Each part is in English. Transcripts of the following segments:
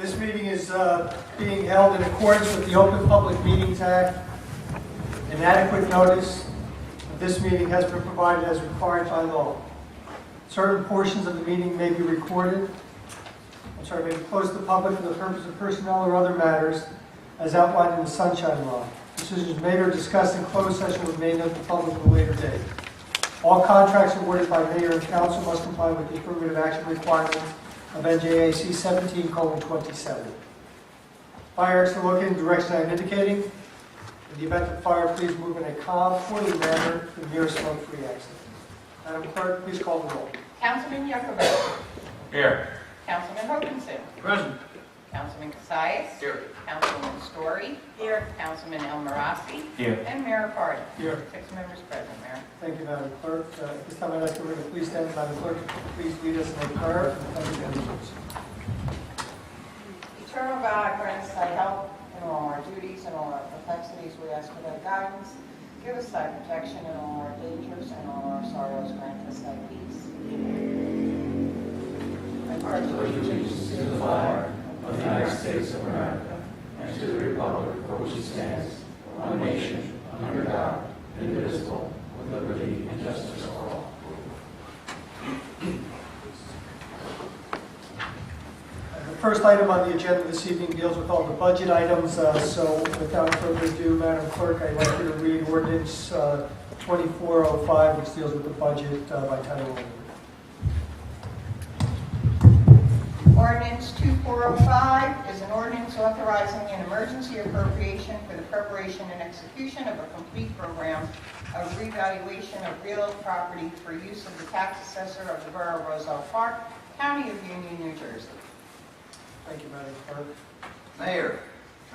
This meeting is being held in accordance with the Open Public Meetings Act. An adequate notice of this meeting has been provided as required by law. Certain portions of the meeting may be recorded. May be closed to the public for the purpose of personnel or other matters as outlined in the Sunshine Law. Decisions made or discussed in closed session will be made known to the public at a later date. All contracts awarded by mayor and council must comply with the affirmative action requirements of NJAC 17:27. Fire exit located in the direction I am indicating. In the event of fire, please move in a calm, orderly manner to the nearest smoke-free exit. Madam Clerk, please call the roll. Councilman Yuckelberg. Here. Councilman Hoganson. Present. Councilman Casais. Here. Councilwoman Story. Here. Councilman El Marassi. Here. And Mayor Party. Here. 6 members present, Mayor. Thank you, Madam Clerk. At this time, I'd like to please stand. Madam Clerk, please lead us in a prayer and pledge allegiance. Eternal God, grant us thy help in all our duties and all our perplexities. We ask for thy guidance. Give us thy protection in all our dangers and all our sorrows. Grant us thy peace. I pledge allegiance to the flag of the United States of America and to the republic for which it stands, one nation, under God, indivisible, with liberty and justice for all. The first item on the agenda this evening deals with all the budget items. So without further ado, Madam Clerk, I'd like you to read ordinance 2405, which deals with the budget by title only. Ordinance 2405 is an ordinance authorizing an emergency appropriation for the preparation and execution of a complete program of revaluation of real property for use of the tax assessor of the Borough of Roselle Park, County of Union, New Jersey. Thank you, Madam Clerk. Mayor,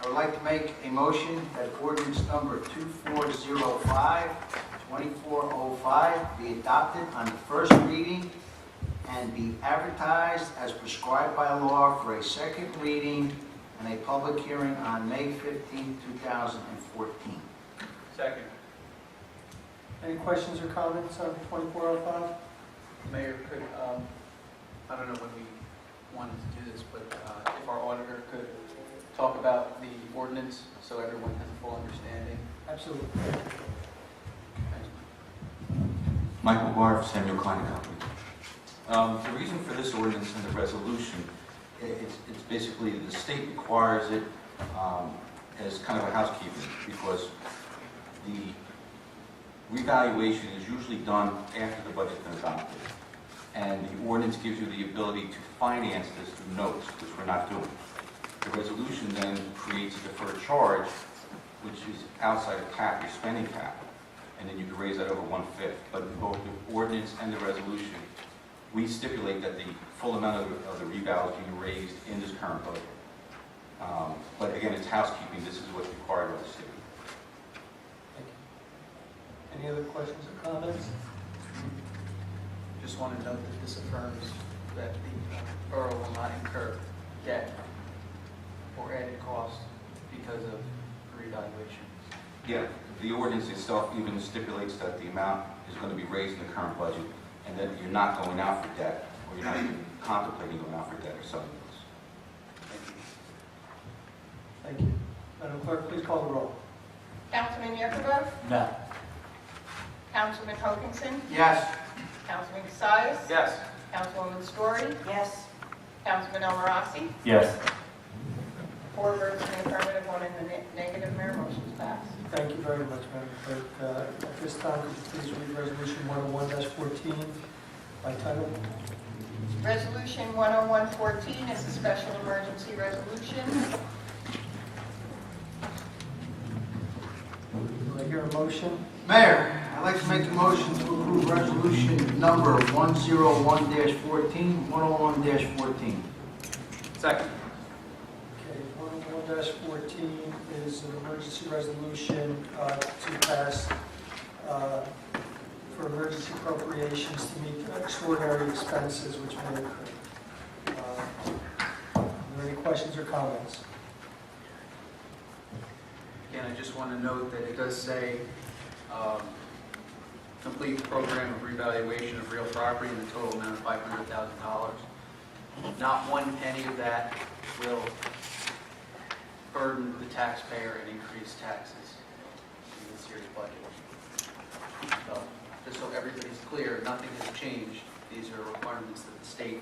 I would like to make a motion that ordinance number 2405 be adopted on the first reading and be advertised as prescribed by law for a second reading and a public hearing on May 15, 2014. Second. Any questions or comments on 2405? Mayor, could, I don't know when we wanted to do this, but if our auditor could talk about the ordinance so everyone has a full understanding. Absolutely. Michael Barr, Samuel Klein and Company. The reason for this ordinance and the resolution, it's basically the state requires it as kind of a housekeeping because the revaluation is usually done after the budget's been adopted. And the ordinance gives you the ability to finance this through notes, which we're not doing. The resolution then creates a deferred charge, which is outside of cap, your spending cap, and then you can raise that over 1/5. But in both the ordinance and the resolution, we stipulate that the full amount of the reval is being raised in this current budget. But again, it's housekeeping. This is what's required by the state. Thank you. Any other questions or comments? Just want to note that this affirms that the borough will not incur debt or added cost because of revaluation. Yeah, the ordinance itself even stipulates that the amount is going to be raised in the current budget and that you're not going out for debt or you're not even contemplating going out for debt or something else. Thank you. Thank you. Madam Clerk, please call the roll. Councilman Yuckelberg. No. Councilman Hoganson. Yes. Councilman Casais. Yes. Councilwoman Story. Yes. Councilman El Marassi. Yes. 4 votes in the affirmative, 1 in the negative, Mayor. Motion's passed. Thank you very much, Madam Clerk. At this time, could you please read Resolution 101-14 by title? Resolution 10114 is a special emergency resolution. Do I hear a motion? Mayor, I'd like to make a motion to approve resolution number 101-14. Second. Okay, 101-14 is an emergency resolution to pass for emergency appropriations to meet extraordinary expenses which may occur. Are there any questions or comments? Again, I just want to note that it does say complete program of revaluation of real property in the total amount of $500,000. Not one penny of that will burden the taxpayer and increase taxes in this year's budget. So, just so everybody's clear, nothing has changed. These are requirements that the state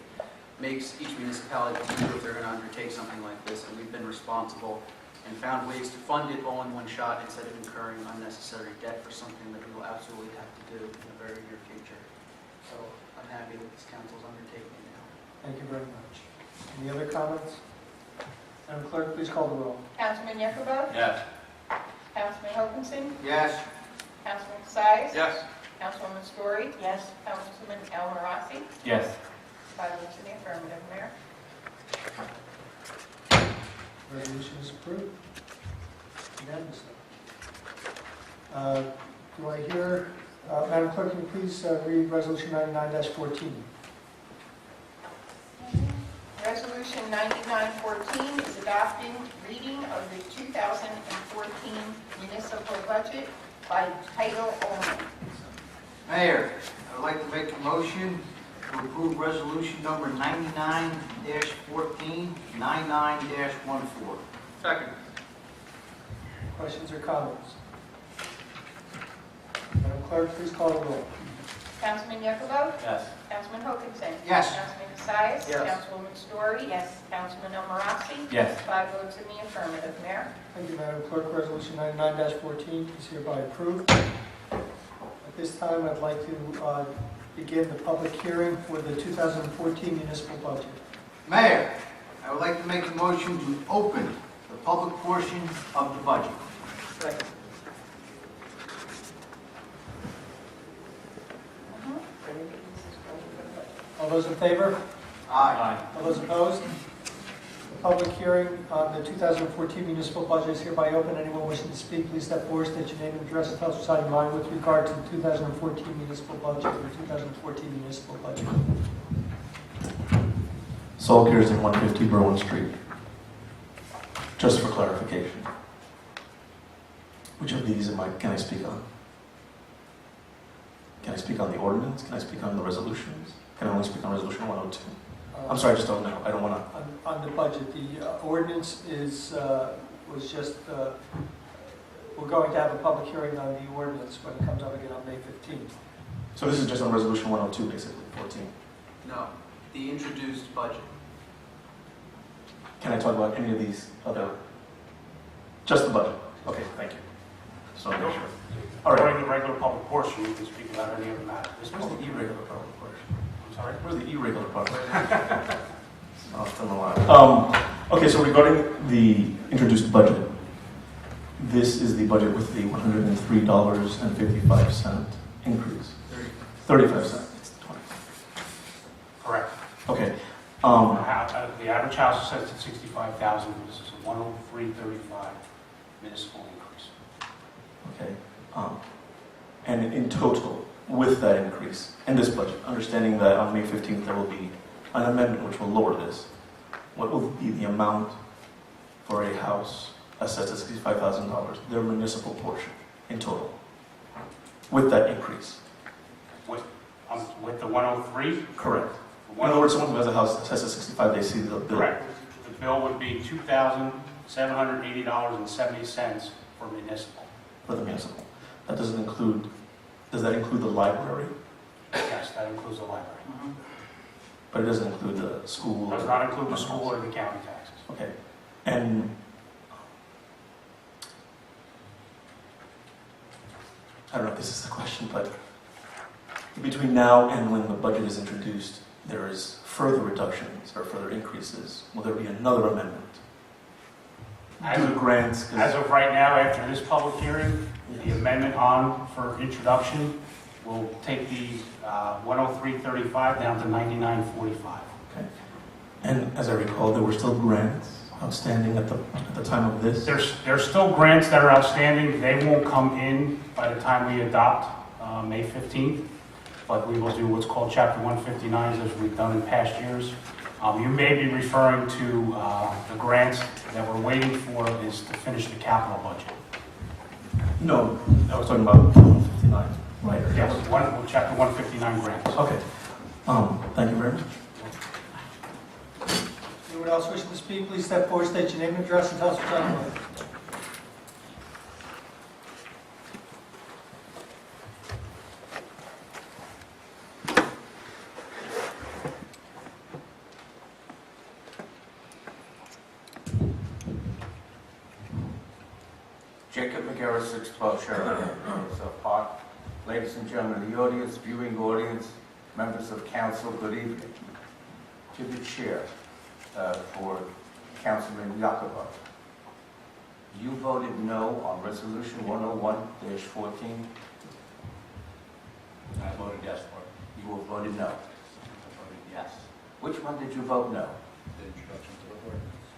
makes each municipality do if they're going to undertake something like this, and we've been responsible and found ways to fund it all in one shot instead of incurring unnecessary debt for something that we will absolutely have to do in the very near future. So I'm happy that this council's undertaking it now. Thank you very much. Any other comments? Madam Clerk, please call the roll. Councilman Yakobo? Yes. Councilman Hokinson? Yes. Councilman Casais? Yes. Councilwoman Story? Yes. Councilman El Marassi? Yes. 5 votes in the affirmative, Mayor. Resolution is approved. Unanimously. Do I hear, Madam Clerk, can you please read Resolution 99-14? Resolution 9914 is adopting reading of the 2014 municipal budget by title only. Mayor, I would like to make a motion to approve resolution number 99-14, 99-14. Second. Questions or comments? Madam Clerk, please call the roll. Councilman Yakobo? Yes. Councilman Hokinson? Yes. Councilman Casais? Yes. Councilwoman Story? Yes. Councilman El Marassi? Yes. 5 votes in the affirmative, Mayor. Thank you, Madam Clerk. Resolution 99-14 is hereby approved. At this time, I'd like to begin the public hearing for the 2014 municipal budget. Mayor, I would like to make a motion to open the public portion of the budget. Second. All those in favor? Aye. All those opposed? The public hearing on the 2014 municipal budget is hereby open. Anyone wishing to speak, please step forward, state your name and address, and tell us what's on your mind with regard to the 2014 municipal budget or 2014 municipal budget. Saul Kirsten, 150 Berwyn Street. Just for clarification, which of these can I speak on? Can I speak on the ordinance? Can I speak on the resolutions? Can I only speak on resolution 102? I'm sorry, I just don't know. I don't want to. On the budget, the ordinance was just, we're going to have a public hearing on the ordinance when it comes up again on May 15th. So this is just on resolution 102, basically, 14. No, the introduced budget. Can I talk about any of these other? Just the budget. Okay, thank you. So I'll make sure. All right. During the regular public portion, you can speak about any other matter. This Where's the public, irregular public portion? I'm sorry? Where's the irregular part? Oh, it's been a while. Okay, so regarding the introduced budget, this is the budget with the $103.55 increase. 35 cents. It's 20. Correct. Okay. The average house is set at 65,000. This is a 103.35 municipal increase. Okay. And in total, with that increase in this budget, understanding that on May 15th there will be an amendment which will lower this, what will be the amount for a house assessed at $65,000, their municipal portion in total, with that increase? With the 103? Correct. In other words, someone who has a house assessed at 65, they see the bill. Correct. The bill would be $2,780.70 for municipal. For the municipal. That doesn't include, does that include the library? Yes, that includes the library. But it doesn't include the school? Does not include the school or the county taxes. Okay. And I don't know if this is the question, but between now and when the budget is introduced, there is further reductions or further increases. Will there be another amendment? As Do grants? 'Cause- As of right now, after this public hearing, the amendment on for introduction will take the 103.35 down to 99.45. Okay. And as I recall, there were still grants outstanding at the time of this? There's still grants that are outstanding. They won't come in by the time we adopt May 15th, but we will do what's called Chapter 159s as we've done in past years. You may be referring to the grants that we're waiting for is to finish the capital budget. No, I was talking about 159, right? Yes, Chapter 159 grants. Okay. Thank you very much. else wishing to speak, please step forward, state your name and address, and tell us what's on your mind. Jacob McGarrett, 612 Sheridan Roselle Park. Ladies and gentlemen of the audience, viewing audience, members of council, good evening. To the chair, for Councilman Yakubov. You voted no on Resolution 101-14. I voted yes for it. You will voted no. I voted yes. Which one did you vote no? The introduction to the ordinance.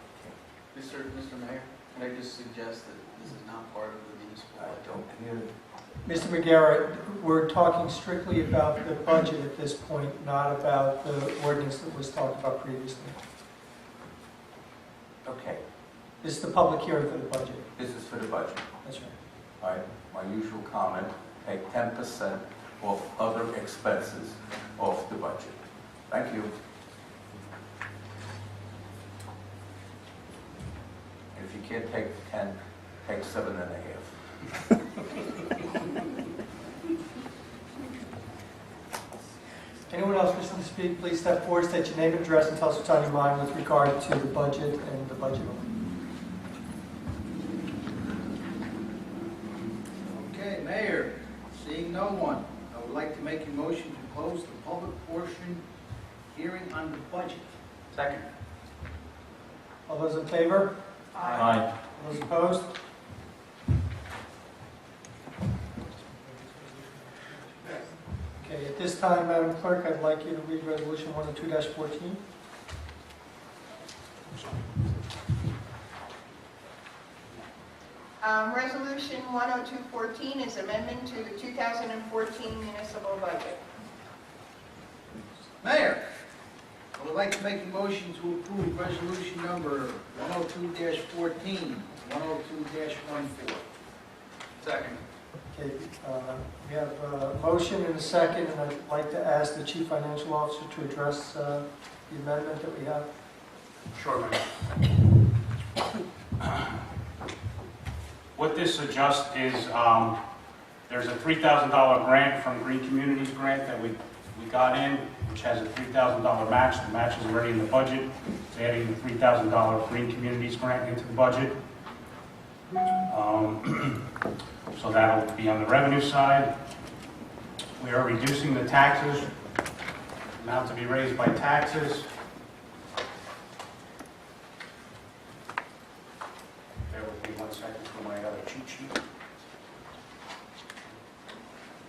Mr. Mayor, can I just suggest that this is not part of the municipal I budget? don't hear. Mr. McGarrett, we're talking strictly about the budget at this point, not about the ordinance that was talked about previously. Okay, This is the public hearing for the budget. this is for the budget. That's right. All right, my usual comment, take 10% off other expenses off the budget. Thank you. And if you can't take 10, take 7.5. Anyone else wishing to speak, please step forward, state your name and address, and tell us what's on your mind with regard to the budget and the budget only. Okay, Mayor, seeing no one, I would like to make a motion to close the public portion hearing on the budget. Second. All those in favor? Aye. All those opposed? Okay, at this time, Madam Clerk, I'd like you to read Resolution 102-14. Resolution 10214 is amendment to the 2014 municipal budget. Mayor, I would like to make a motion to approve resolution number 102-14, 102-14. Second. Okay, we have a motion and a second, and I'd like to ask the Chief Financial Officer to address the amendment that we have. Sure, Mayor. What this adjusts is, there's a $3,000 grant from Green Communities grant that we got in, which has a $3,000 match. The match is already in the budget. It's adding the $3,000 Green Communities grant into the budget. So that'll be on the revenue side. We are reducing the taxes, amount to be raised by taxes. Bear with me 1 second for my other cheat sheet.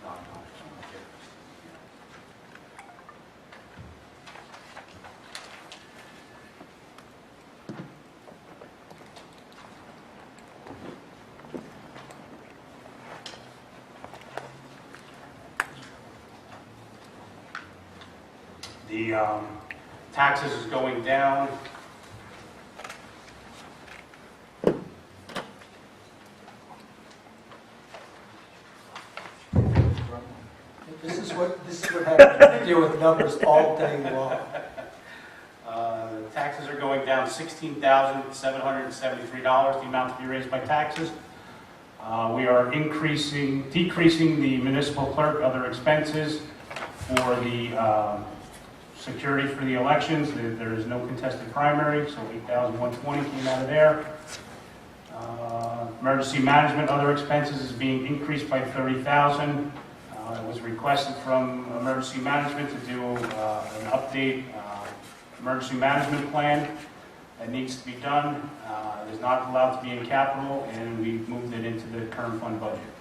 No, it's not here. The taxes is going down. This is what happens when you deal with numbers all day long. Taxes are going down $16,773, the amount to be raised by taxes. We are decreasing the municipal clerk, other expenses for the security for the elections. There is no contested primary, so $8,120 came out of there. Emergency management, other expenses is being increased by $30,000. It was requested from emergency management to do an update emergency management plan that needs to be done. It is not allowed to be in capital, and we've moved it into the current fund budget.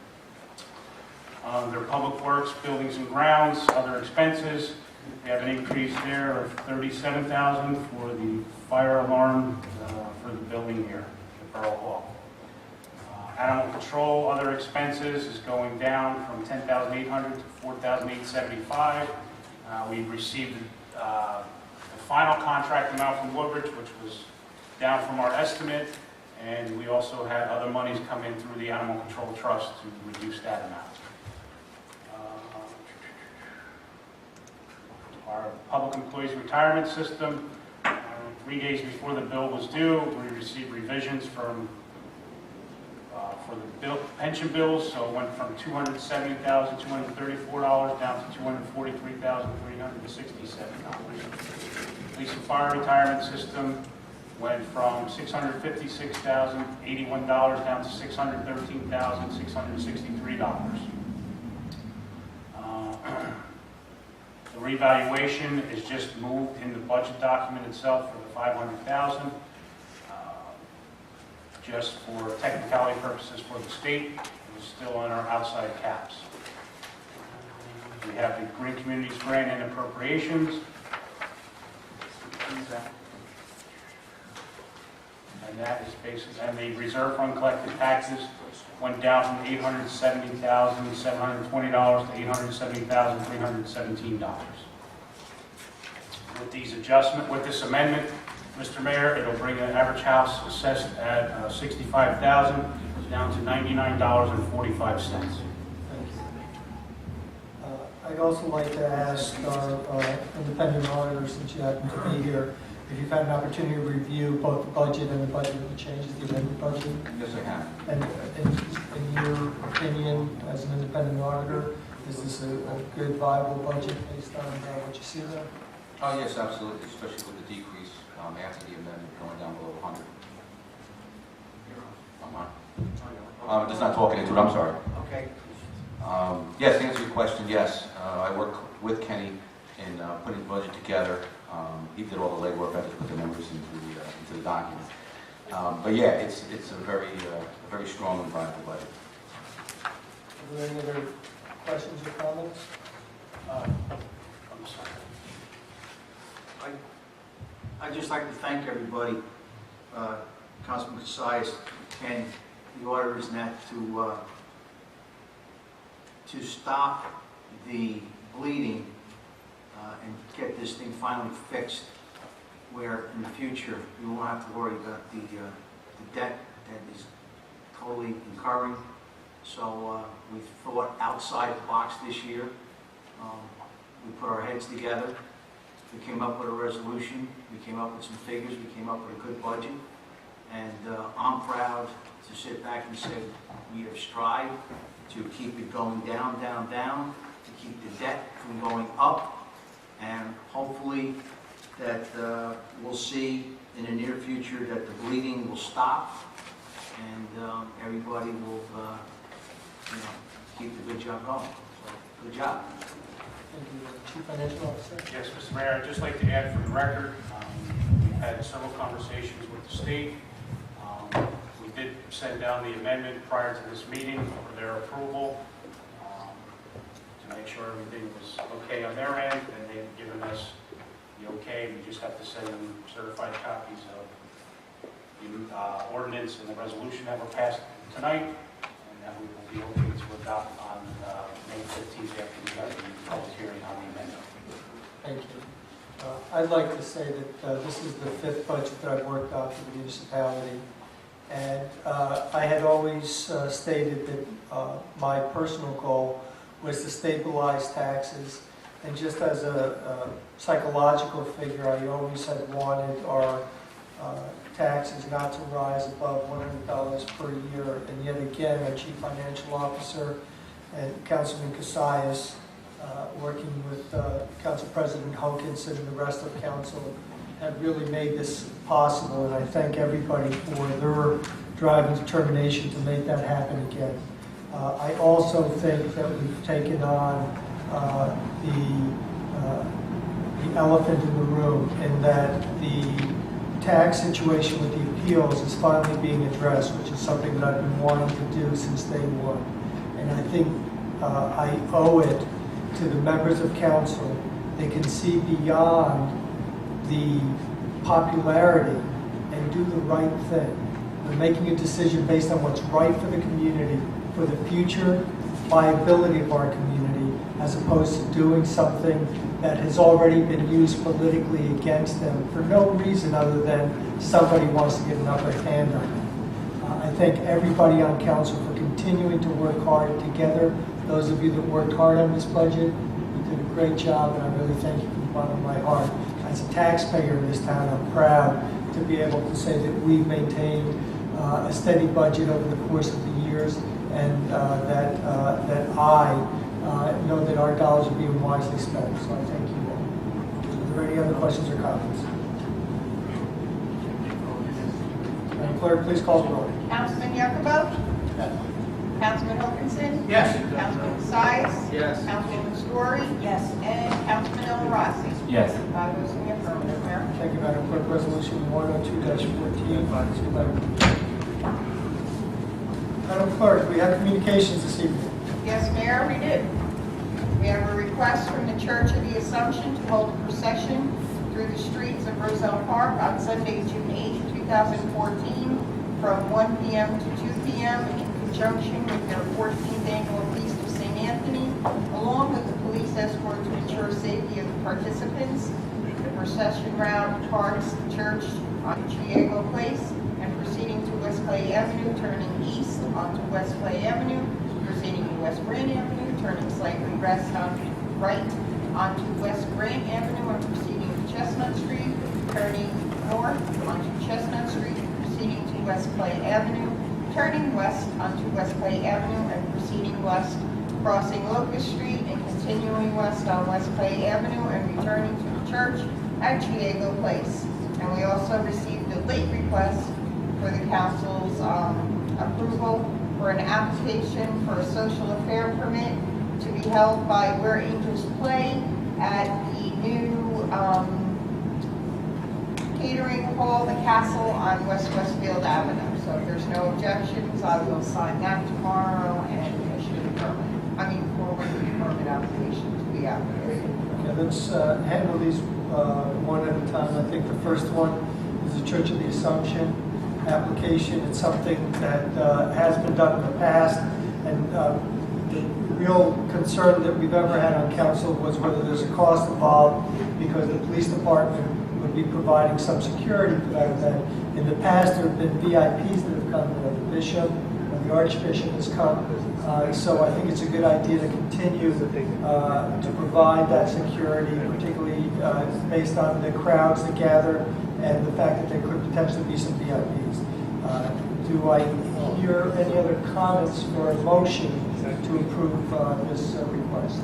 Their public works, buildings and grounds, other expenses. We have an increase there of $37,000 for the fire alarm for the building here, the Borough Hall. Animal control, other expenses is going down from $10,800 to $4,875. We received the final contract amount from Woodbridge, which was down from our estimate, and we also had other monies come in through the Animal Control Trust to reduce that amount. Our public employees retirement system, 3 days before the bill was due, we received revisions from for the pension bills, so it went from $270,234 down to $243,367. Police and fire retirement system went from $656,081 down to $613,663. The revaluation is just moved in the budget document itself for the $500,000. Just for technicality purposes for the state, it was still on our outside caps. We have the Green Communities Grant and appropriations. And that is basically, and the reserve fund collected taxes went down from $870,720 to $870,317. With these adjustments, with this amendment, Mr. Mayor, it'll bring an average house assessed at $65,000 down to $99.45. Thank you. I'd also like to ask our independent auditor, since you happen to be here, if you've had an opportunity to review both the budget and the budget that changes the amended budget. Yes, I have. And in your opinion, as an independent auditor, is this a good, viable budget based on what you see there? Oh, yes, absolutely, especially with the decrease after the amendment going down below 100. I'm just not talking into it, I'm sorry. Okay. Yes, to answer your question, yes. I work with Kenny in putting the budget together. He did all the legwork, I just put the numbers into the document. But yeah, it's a very strong and viable budget. Are there any other questions or comments? I'm sorry. I'd just like to thank everybody, Councilman Cassius, and the auditors, and that to stop the bleeding and get this thing finally fixed, where in the future we won't have to worry about the debt that is totally incurring. So we thought outside the box this year. We put our heads together. We came up with a resolution. We came up with some figures. We came up with a good budget. And I'm proud to sit back and say we have strived to keep it going down, down, down, to keep the debt from going up. And hopefully that we'll see in the near future that the bleeding will stop and everybody will keep the good job going. So, good job. Thank you, Chief Financial Officer. Yes, Mr. Mayor, I'd just like to add for the record, we've had several conversations with the state. We did send down the amendment prior to this meeting for their approval to make sure everything was okay on their end, and they've given us the okay. We just have to send them certified copies of the ordinance and the resolution that were passed tonight, and that we will be okay to adopt on May 15th after we have the public hearing on the amendment. Thank you. I'd like to say that this is the 5th budget that I've worked on for the municipality. And I had always stated that my personal goal was to stabilize taxes. And just as a psychological figure, I always had wanted our taxes not to rise above $100 per year. And yet again, our Chief Financial Officer and Councilman Cassius, working with Council President Hokinson and the rest of Council, have really made this possible. And I thank everybody for their drive and determination to make that happen again. I also think that we've taken on the elephant in the room, in that the tax situation with the appeals is finally being addressed, which is something that I've been wanting to do since day one. And I think I owe it to the members of council. They can see beyond the popularity and do the right thing. They're making a decision based on what's right for the community, for the future viability of our community, as opposed to doing something that has already been used politically against them for no reason other than somebody wants to get an upper hand on it. I thank everybody on council for continuing to work hard together. Those of you that worked hard on this budget, you did a great job, and I really thank you from the bottom of my heart. I as a taxpayer in this town, I'm proud to be able to say that we've maintained a steady budget over the course of the years, and that I know that our dollars are being wisely spent. So I thank you all. Are there any other questions or comments? Madam Clerk, please call the roll. Councilman Yacobo? Councilman Wilkinson? Yes. Councilman Sides? Yes. Councilwoman Story? Yes. And Councilman El Rossi? Yes. 5 votes in the affirmative, Mayor. Thank you, Madam Clerk. Resolution 102-14. Madam Clerk, we have communications this evening. Yes, Mayor, we did. We have a request from the Church of the Assumption to hold a procession through the streets of Roselle Park on Sunday, June 8, 2014, from 1 p.m. to 2 p.m. in conjunction with their 14th annual Feast of St. Anthony, along with the police escort to ensure safety of the participants. The procession route departs the church on Chiego Place and proceeding to West Clay Avenue, turning east onto West Clay Avenue, proceeding to West Grant Avenue, turning slightly right onto West Grant Avenue and proceeding to Chestnut Street, turning north onto Chestnut Street, proceeding to West Clay Avenue, turning west onto West Clay Avenue and proceeding west, crossing Locust Street and continuing west on West Clay Avenue and returning to the church at Chiego Place. And we also received a late request for the council's approval for an application for a social affair permit to be held by Where Angels Play at the new catering hall, the Castle on West Westfield Avenue. So if there's no objections, I will sign that tomorrow and issue the permit. Forward the permit application to be applicated. Okay, let's handle these one at a time. I think the first one is the Church of the Assumption application. It's something that has been done in the past, and the real concern that we've ever had on council was whether there's a cost involved, because the police department would be providing some security for that event. In the past, there have been VIPs that have come, the bishop, and the archbishop has come. So I think it's a good idea to continue to provide that security, particularly based on the crowds that gather and the fact that there could potentially be some VIPs. Do I hear any other comments for a motion to approve this request?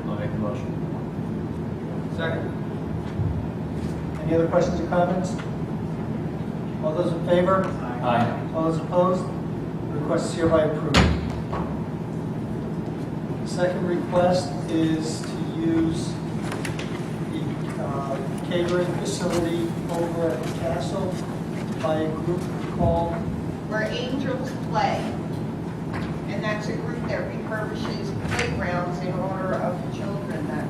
I'll make the motion. Second. Any other questions or comments? All those in favor? Aye. All those opposed? The request is hereby approved. The second request is to use the catering facility over at the castle by a group called, Where Angels Play. And that's a group that refurbishes playgrounds in honor of the children that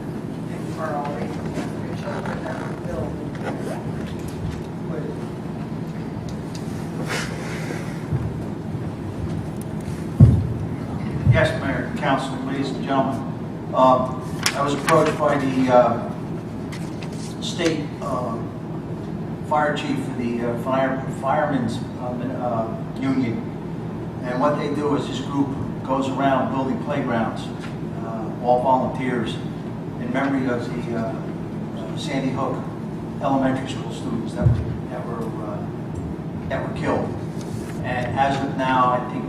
are already, the children that were built. wait, Yes, Mayor, Council, ladies and gentlemen. I was approached by the state fire chief of the firemen's union, and what they do is this group goes around building playgrounds, all volunteers, in memory of the Sandy Hook elementary school students that were killed. And as of now, I think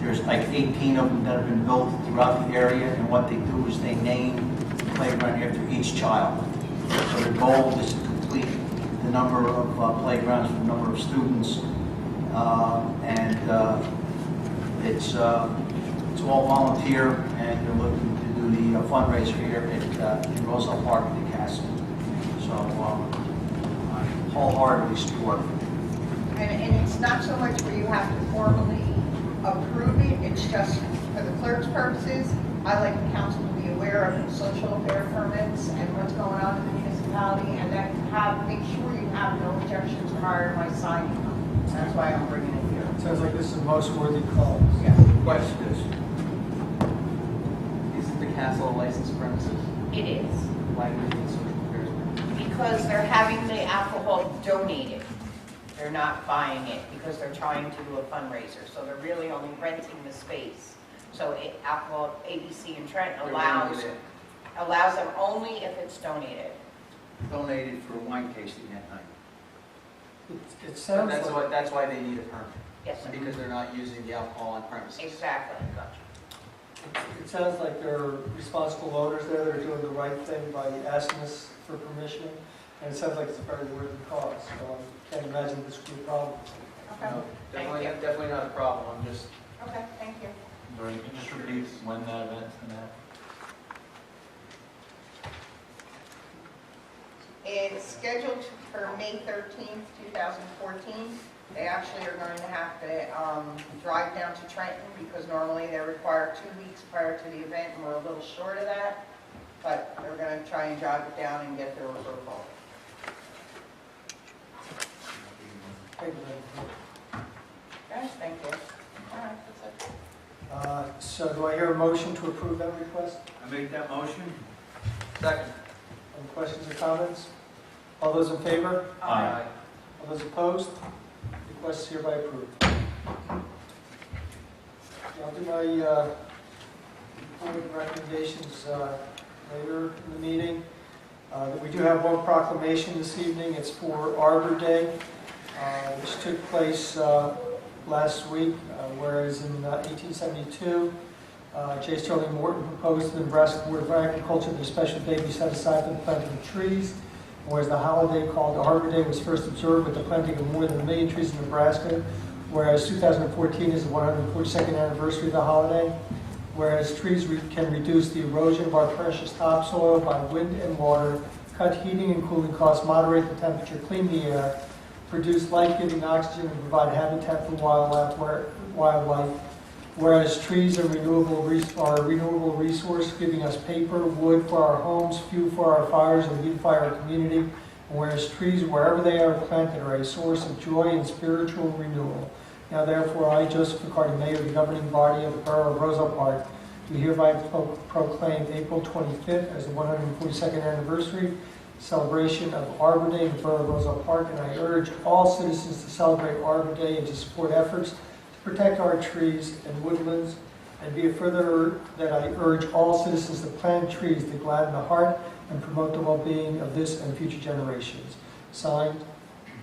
there's like 18 of them that have been built throughout the area, and what they do is they name the playground after each child. So the goal is to complete the number of playgrounds for the number of students, it's all volunteer, and they're looking to do the fundraiser here at in Roselle Park at the Castle. So I wholeheartedly support it. And it's not so much where you have to formally approve it, it's just for the clerk's purposes. I like the council to be aware of social affair permits and what's going on in the municipality, and then make sure you have no objections prior to my signing them. That's why I'm bringing it here. sounds like this is a most worthy cause. Yeah. Question is, Is the castle licensed premises? It is, Why would it be social affairs? because they're having the alcohol donated. They're not buying it because they're trying to do a fundraiser, so they're really only renting the space. So alcohol, ABC and Trent They're allows, renting Allows them only if it's donated. Donated for wine tasting that night. It sounds That's like, that's why they need a permit, Yes, because they're not using the alcohol on premises. exactly. it sounds like there are responsible owners there that are doing the right thing by asking us for permission, and it sounds like it's a very worthy cause, so I can't imagine this would be a problem. Okay, No, thank Definitely, you. definitely not a problem, I'm just, Okay, thank you. Or you can just repeat when that event's going to happen. It's scheduled for May 13th, 2014. They actually are going to have to drive down to Trenton because normally they're required 2 weeks prior to the event, and we're a little short of that. But they're going to try and drive it down and get their approval. Thank you. Guys, thank you. All right, that's it. So do I hear a motion to approve that request? I make that motion? second. Any questions or comments? All those in favor? Aye. All those opposed? Request is hereby approved. I'll do my report recommendations later in the meeting. We do have one proclamation this evening. It's for Arbor Day, which took place last week, whereas in 1872, J. Sterling Morton proposed to the Nebraska Board of Agriculture that a special day be set aside for the planting of trees. Whereas the holiday called Arbor Day was first observed with the planting of more than 1 million trees in Nebraska, whereas 2014 is the 142nd anniversary of the holiday, whereas trees can reduce the erosion of our precious topsoil by wind and water, cut heating and cooling costs, moderate the temperature, clean the air, produce life-giving oxygen, and provide habitat for wildlife, whereas trees are a renewable resource, giving us paper, wood for our homes, fuel for our fires, and beautify our community. And whereas trees, wherever they are planted, are a source of joy and spiritual renewal. Now therefore, I, Joseph McCarty, Mayor of the governing body of the Borough of Roselle Park, do hereby proclaim April 25th as the 142nd anniversary celebration of Arbor Day in the Borough of Roselle Park, and I urge all citizens to celebrate Arbor Day and to support efforts protect our trees and woodlands, and be it further that I urge all citizens to plant trees to gladden the heart and promote the well-being of this and future generations. Signed,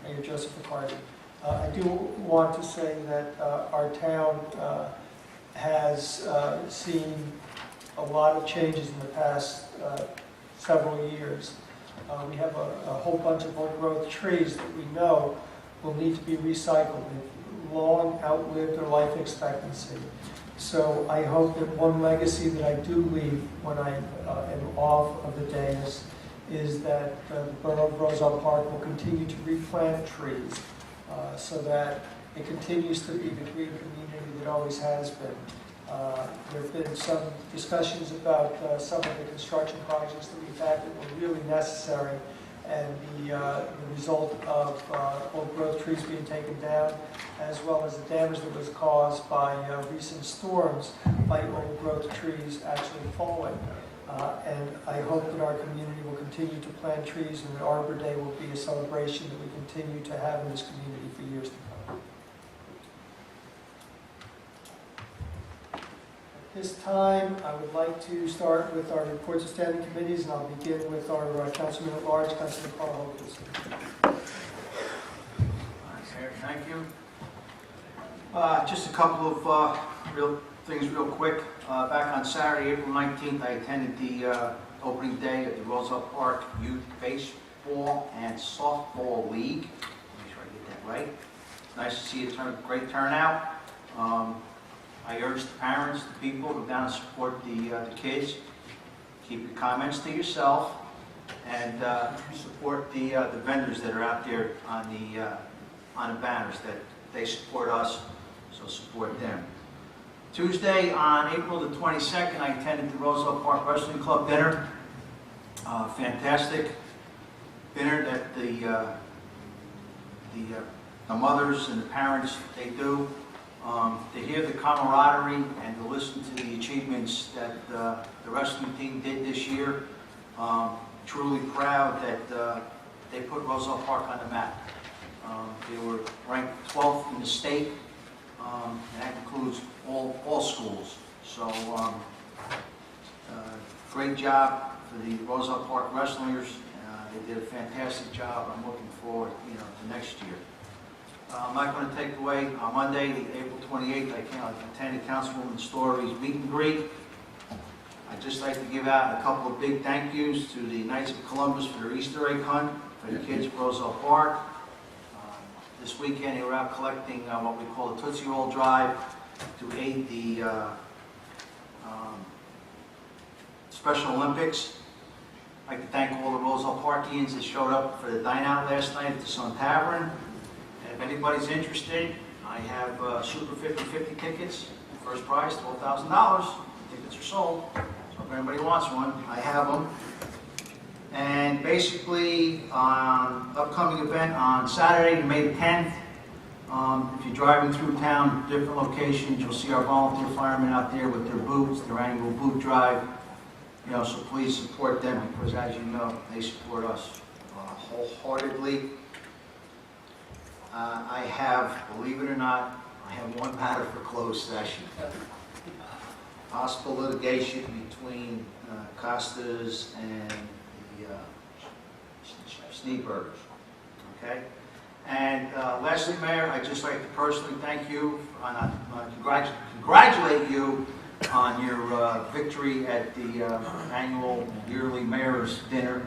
Mayor Joseph McCarty. I do want to say that our town has seen a lot of changes in the past several years. We have a whole bunch of old-growth trees that we know will need to be recycled. Long outlived their life expectancy. So I hope that one legacy that I do leave when I am off of the days is that the Borough of Roselle Park will continue to replant trees so that it continues to be the green community that it always has been. There have been some discussions about some of the construction projects that we've had that were really necessary, and the result of old-growth trees being taken down, as well as the damage that was caused by recent storms by old-growth trees actually falling. And I hope that our community will continue to plant trees, and that Arbor Day will be a celebration that we continue to have in this community for years to come. At this time, I would like to start with our reports of standing committees, and I'll begin with our Councilman at Large, Councilman Carl Hokus. Thank you. Just a couple of real quick. Back on Saturday, April 19th, I attended the opening day of the Roselle Park Youth Baseball and Softball League. Make sure I get that right. Nice to see a great turnout. I urge the parents, the people, go down and support the kids. Keep your comments to yourself, and support the vendors that are out there on the banners. That they support us, so support them. Tuesday, on April the 22nd, I attended the Roselle Park Wrestling Club dinner. Fantastic dinner that the mothers and the parents, they do. To hear the camaraderie and to listen to the achievements that the wrestling team did this year. Truly proud that they put Roselle Park on the map. They were ranked 12th in the state, and that includes all schools. So great job for for the Roselle Park Wrestlers. They did a fantastic job. I'm looking forward, to next year. I'm not going to take away, on Monday, April 28th, I attended Councilwoman Story's meet and greet. I'd just like to give out a couple of big thank yous to the Knights of Columbus for their Easter egg hunt for the kids at Roselle Park. This weekend, they were out collecting what we call the Tootsie Roll Drive to aid the Special Olympics. I'd like to thank all the Roselle Parkians that showed up for the dine out last night at the Sun Tavern. And if anybody's interested, I have Super 50/50 tickets. First prize, $12,000. Tickets are sold. So if anybody wants one, I have them. And basically, upcoming event on Saturday, May 10th. If you're driving through town, different locations, you'll see our volunteer firemen out there with their boots, their annual boot drive. So please support them because, as you know, they support us wholeheartedly. I have, believe it or not, I have one matter for closed session. Possible litigation between Costas and the Sneedburgers. Okay? And lastly, Mayor, I'd just like to personally thank you, congratulate you on your victory at the annual yearly mayor's dinner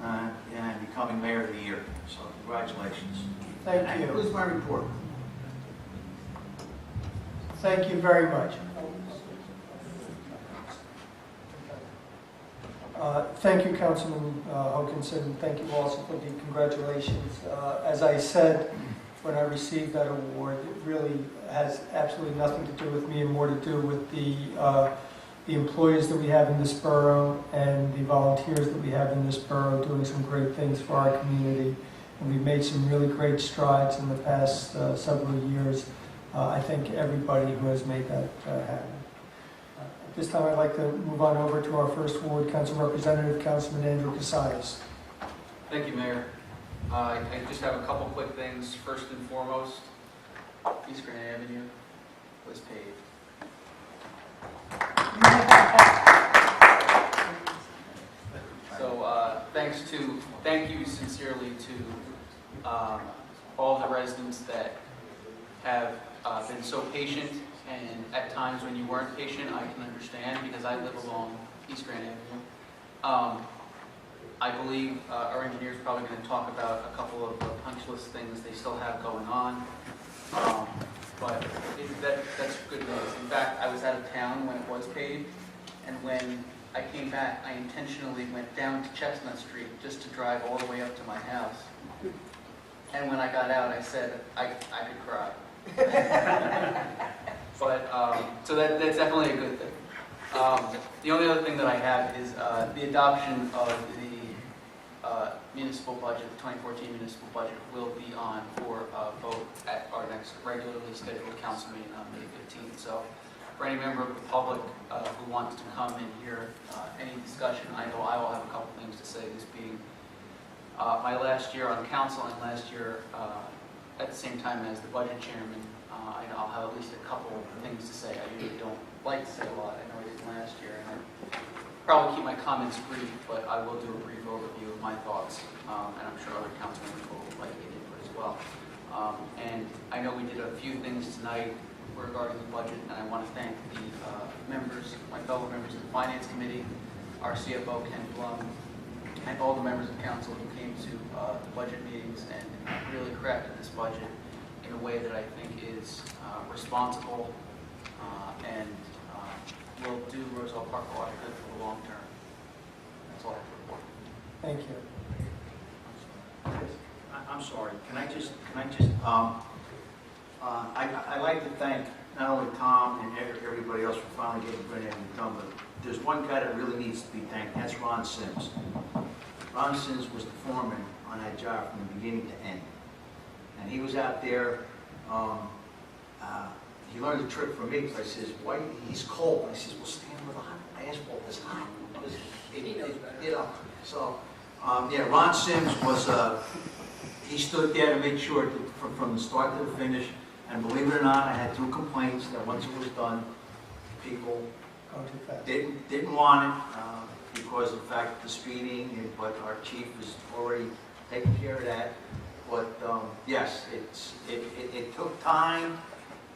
and becoming mayor of the year. So congratulations. Thank And you. here's my report. Thank you very much. Thank you, Councilman Hokinson. Thank you also for the congratulations. As I said when I received that award, it really has absolutely nothing to do with me and more to do with the employees that we have in this borough and the volunteers that we have in this borough doing some great things for our community. And we've made some really great strides in the past several years. I thank everybody who has made that happen. At this time, I'd like to move on over to our first ward council representative, Councilman Andrew Casillas. Thank you, Mayor. I just have a couple quick things. First and foremost, East Grand Avenue was paved. So thank you sincerely to all the residents that have been so patient, and at times when you weren't patient, I can understand because I live along East Grand Avenue. I believe our engineer's probably going to talk about a couple of punch list things they still have going on, but that's good news. In fact, I was out of town when it was paved, and when I came back, I intentionally went down to Chestnut Street just to drive all the way up to my house. And when I got out, I said I could cry. But so that's definitely a good thing. The only other thing that I have is the adoption of the municipal budget, the 2014 municipal budget, will be on for vote at our next regularly scheduled council meeting on May 15th. So for any member of the public who wants to come and hear any discussion, I know I will have a couple things to say, this being my last year on council and last year at the same time as the budget chairman. I know I'll have at least a couple things to say. I usually don't like to say a lot. I know I did last year, and I probably keep my comments brief, but I will do a brief overview of my thoughts, and I'm sure other council members will like to get input as well. And I know we did a few things tonight regarding the budget, and I want to thank the members, my fellow members of the Finance Committee, our CFO, Ken Blum, and all the members of council who came to the budget meetings and really crafted this budget in a way that I think is responsible and will do Roselle Park a lot of good for the long term. That's all I have to report. Thank you. I'm sorry. Can I just? I'd like to thank not only Tom and everybody else for finally getting Grand Avenue done, but there's one guy that really needs to be thanked. That's Ron Sims. Ron Sims was the foreman on that job from the beginning to end, and he was out there. He learned a trick from me because I says, "Why? He's cold." I says, "Well, stand where the hot asphalt is hot." So, yeah, Ron Sims was. He stood there to make sure from the start to the finish. And believe it or not, I had 2 complaints that once it was done, people Go too fast. didn't want it. because of the fact of the speeding, but our chief is already taking care of that. But yes, it took time,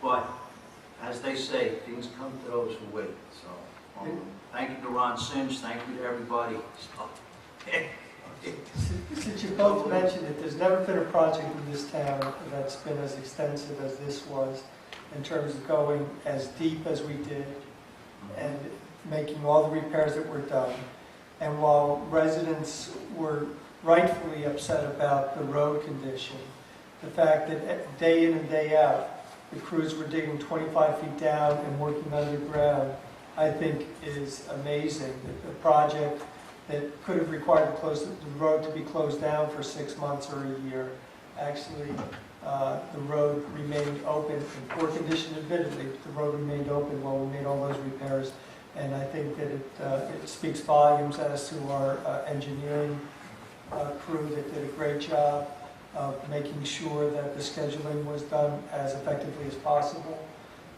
but as they say, things come to those who wait. So thank you to Ron Sims, thank you to everybody. Since you both mentioned it, there's never been a project in this town that's been as extensive as this was in terms of going as deep as we did and making all the repairs that were done. And while residents were rightfully upset about the road condition, the fact that day in and day out, the crews were digging 25 feet down and working underground, I think is amazing. The project that could have required the road to be closed down for 6 months or a year, actually the road remained open in poor condition admittedly, but the road remained open while we made all those repairs. And I think that it speaks volumes as to our engineering crew that did a great job of making sure that the scheduling was done as effectively as possible.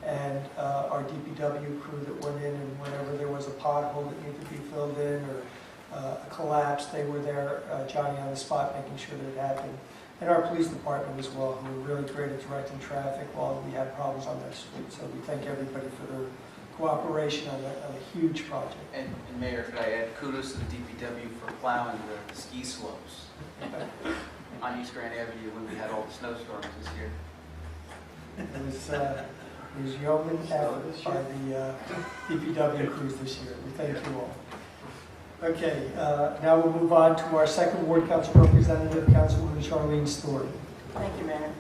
And our DPW crew that went in, and whenever there was a pothole that needed to be filled in or a collapse, they were there, Johnny on the spot, making sure that it happened. And our police department as well, who were really great at directing traffic while we had problems on that street. So we thank everybody for their cooperation on a huge project. And Mayor, could I add kudos to the DPW for plowing the ski slopes on East Grand Avenue when we had all the snowstorms this year. It was yeoman effort by the DPW crews this year. We thank you all. Okay, now we'll move on to our second ward council representative, Councilwoman Charlene Story. Thank you, Mayor.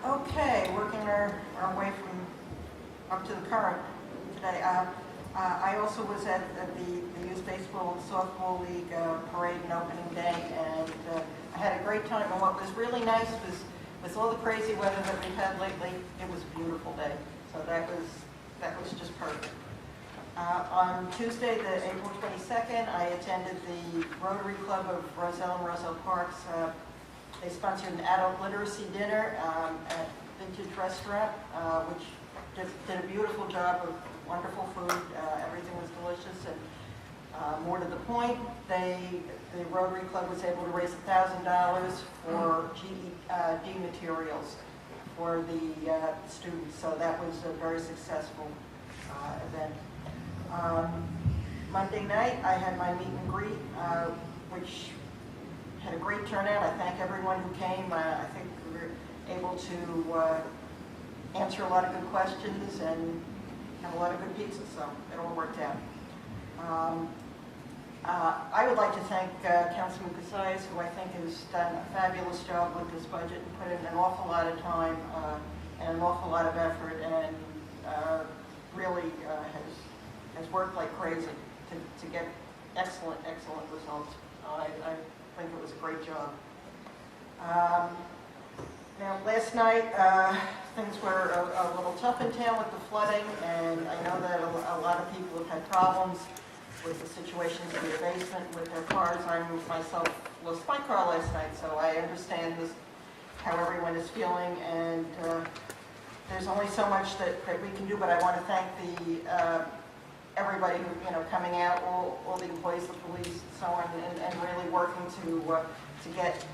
Okay, working our way from up to the current today. I also was at the Youth Baseball and Softball League parade and opening day, and I had a great time. And what was really nice was, with all the crazy weather that we've had lately, it was a beautiful day. So that was just perfect. On Tuesday, the April 22nd, I attended the Rotary Club of Roselle and Roselle Parks. They sponsored an adult literacy dinner at Vintage Restaurant, which did a beautiful job of wonderful food. Everything was delicious. And more to the point, the Rotary Club was able to raise $1,000 for GED materials for the students. So that was a very successful event. Monday night, I had my meet and greet, which had a great turnout. I thank everyone who came. I think we were able to answer a lot of good questions and have a lot of good pizza, so it all worked out. I would like to thank Councilman Casillas, who I think has done a fabulous job with this budget and put in an awful lot of time and an awful lot of effort, and really has worked like crazy to get excellent results. I think it was a great job. Now, last night, things were a little tough in town with the flooding, and I know that a lot of people have had problems with the situations in the basement with their cars. I myself lost my car last night, so I understand how everyone is feeling, and there's only so much that we can do, but I want to thank everybody who, coming out, all the employees, the police, and so on, and really working to get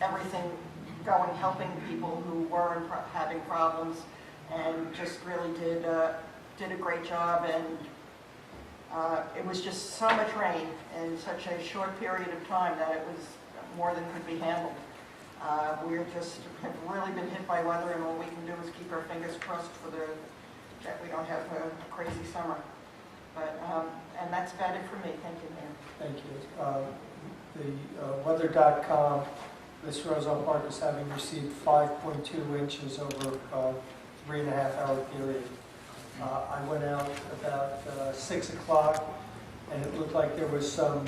everything going, helping people who were having problems, and just really did a great job. And it was just so much rain in such a short period of time that it was more than could be handled. We just have really been hit by weather, and all we can do is keep our fingers crossed that we don't have a crazy summer. But and that's about it for me. Thank you, Mayor. Thank you. The weather.com, this Roselle Park is having received 5.2 inches over a 3.5-hour period. I went out about 6 o'clock, and it looked like there was some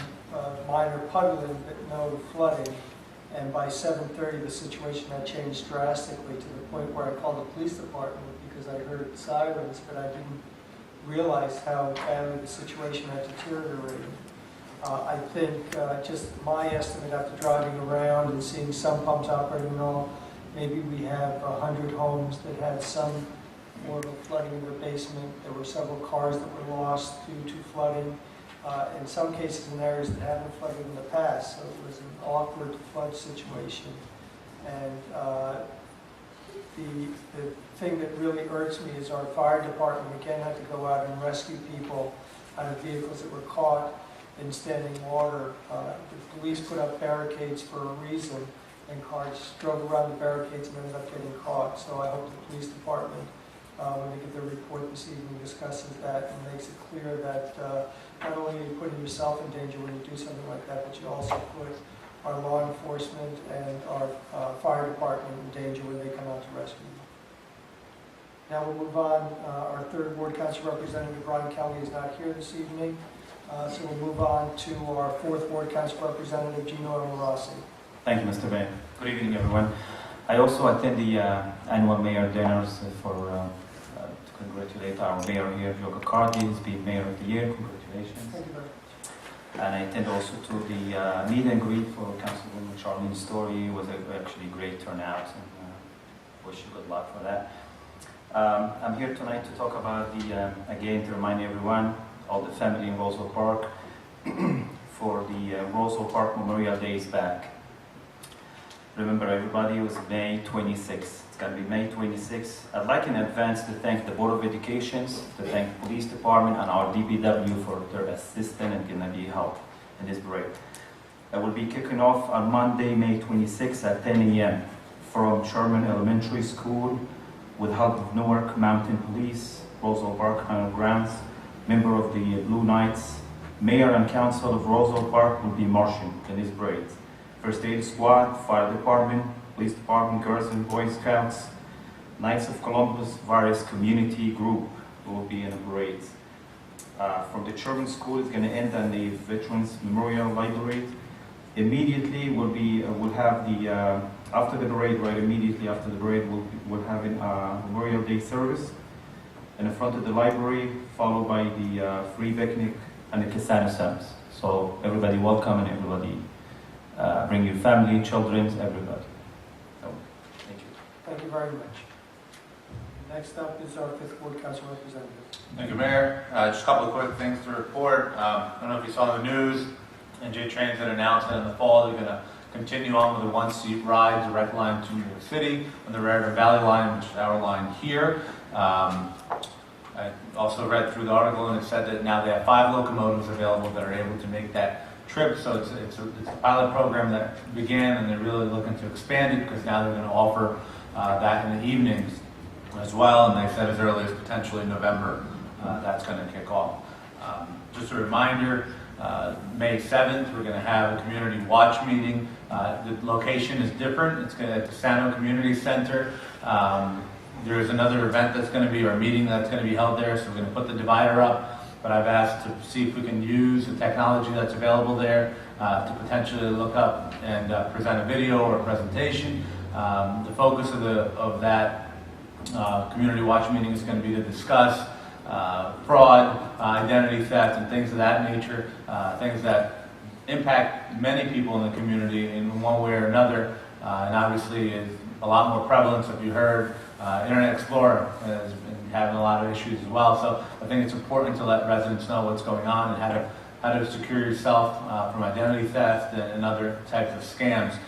minor puddling, but no flooding. And by 7:30, the situation had changed drastically to the point where I called the police department because I heard sirens, but I didn't realize how badly the situation had deteriorated. I think just my estimate after driving around and seeing some pumps operating and all, maybe we have 100 homes that had some form of flooding in their basement. There were several cars that were lost due to flooding. in some cases in areas that haven't flooded in the past, so it was an awkward flood situation. And the thing that really irks me is our fire department again had to go out and rescue people out of vehicles that were caught in standing water. The police put up barricades for a reason, and cars drove around the barricades and ended up getting caught. So I hope the police department, when they give their report this evening, discusses that and makes it clear that not only are you putting yourself in danger when you do something like that, but you also put our law enforcement and our fire department in danger when they come out to rescue you. Now we'll move on. Our 3rd Ward Council Representative Brian Kelly is not here this evening, so we'll move on to our 4th Ward Council Representative Gino Rossi. Thank you, Mr. Mayor. Good evening, everyone. I also attend the annual mayor dinners to congratulate our mayor here, Joe Cardi. He's been mayor of the year. Congratulations. Thank you very much. And I attend also to the meet and greet for Councilwoman Charlene Story. It was actually a great turnout, and wish you good luck for that. I'm here tonight to talk about again, to remind everyone, all the family in Roselle Park, for the Roselle Park Memorial Days back. Remember, everybody, it was May 26th. It's going to be May 26th. I'd like in advance to thank the Board of Education, to thank the Police Department and our DPW for their assistance and gonna be help in this parade. I will be kicking off on Monday, May 26th at 10 a.m. from Sherman Elementary School with help of Newark Mountain Police, Roselle Park Hunter Grounds, member of the Blue Knights, Mayor and Council of Roselle Park will be marching in this parade. First Aid Squad, Fire Department, Police Department, Girls and Boy Scouts, Knights of Columbus, various community group will be in the parade. From the Sherman School, it's going to end on the Veterans Memorial Library. Immediately, we'll have the after the parade, right immediately after the parade, we'll have a Memorial Day service in the front of the library, followed by the free picnic and the Cassano Sams. So everybody welcome, and everybody bring your family, children, everybody. So, thank you. Thank you very much. Next up is our 5th Ward Council Representative. Thank you, Mayor. Just a couple of quick things to report. I don't know if you saw the news, NJ Transit announced that in the fall they're going to continue on with a one-seat ride direct line to New York City on the Raritan Valley line, which is our line here. I also read through the article, and it said that now they have 5 locomotives available that are able to make that trip. So it's a pilot program that began, and they're really looking to expand it because now they're going to offer that in the evenings as well. And they said as early as potentially November that's going to kick off. Just a reminder, May 7th, we're going to have a community watch meeting. The location is different. It's going to at the Sano Community Center. There is another event that's going to be, or a meeting that's going to be held there, so we're going to put the divider up. But I've asked to see if we can use the technology that's available there to potentially look up and present a video or a presentation. The focus of that community watch meeting is going to be to discuss fraud, identity theft, and things of that nature, things that impact many people in the community in one way or another, and obviously is a lot more prevalent. So if you heard, Internet Explorer has been having a lot of issues as well. So I think it's important to let residents know what's going on and how to secure yourself from identity theft and other types of scams.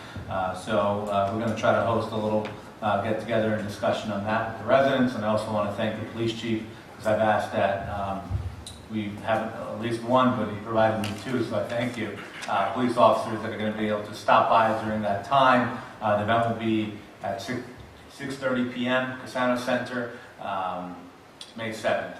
So we're going to try to host a little get-together and discussion on that with the residents. And I also want to thank the police chief, because I've asked that we have at least one, but he provided me 2, so I thank you. Police officers that are going to be able to stop by during that time. The event will be at 6:30 p.m. Cassano Center, May 7th.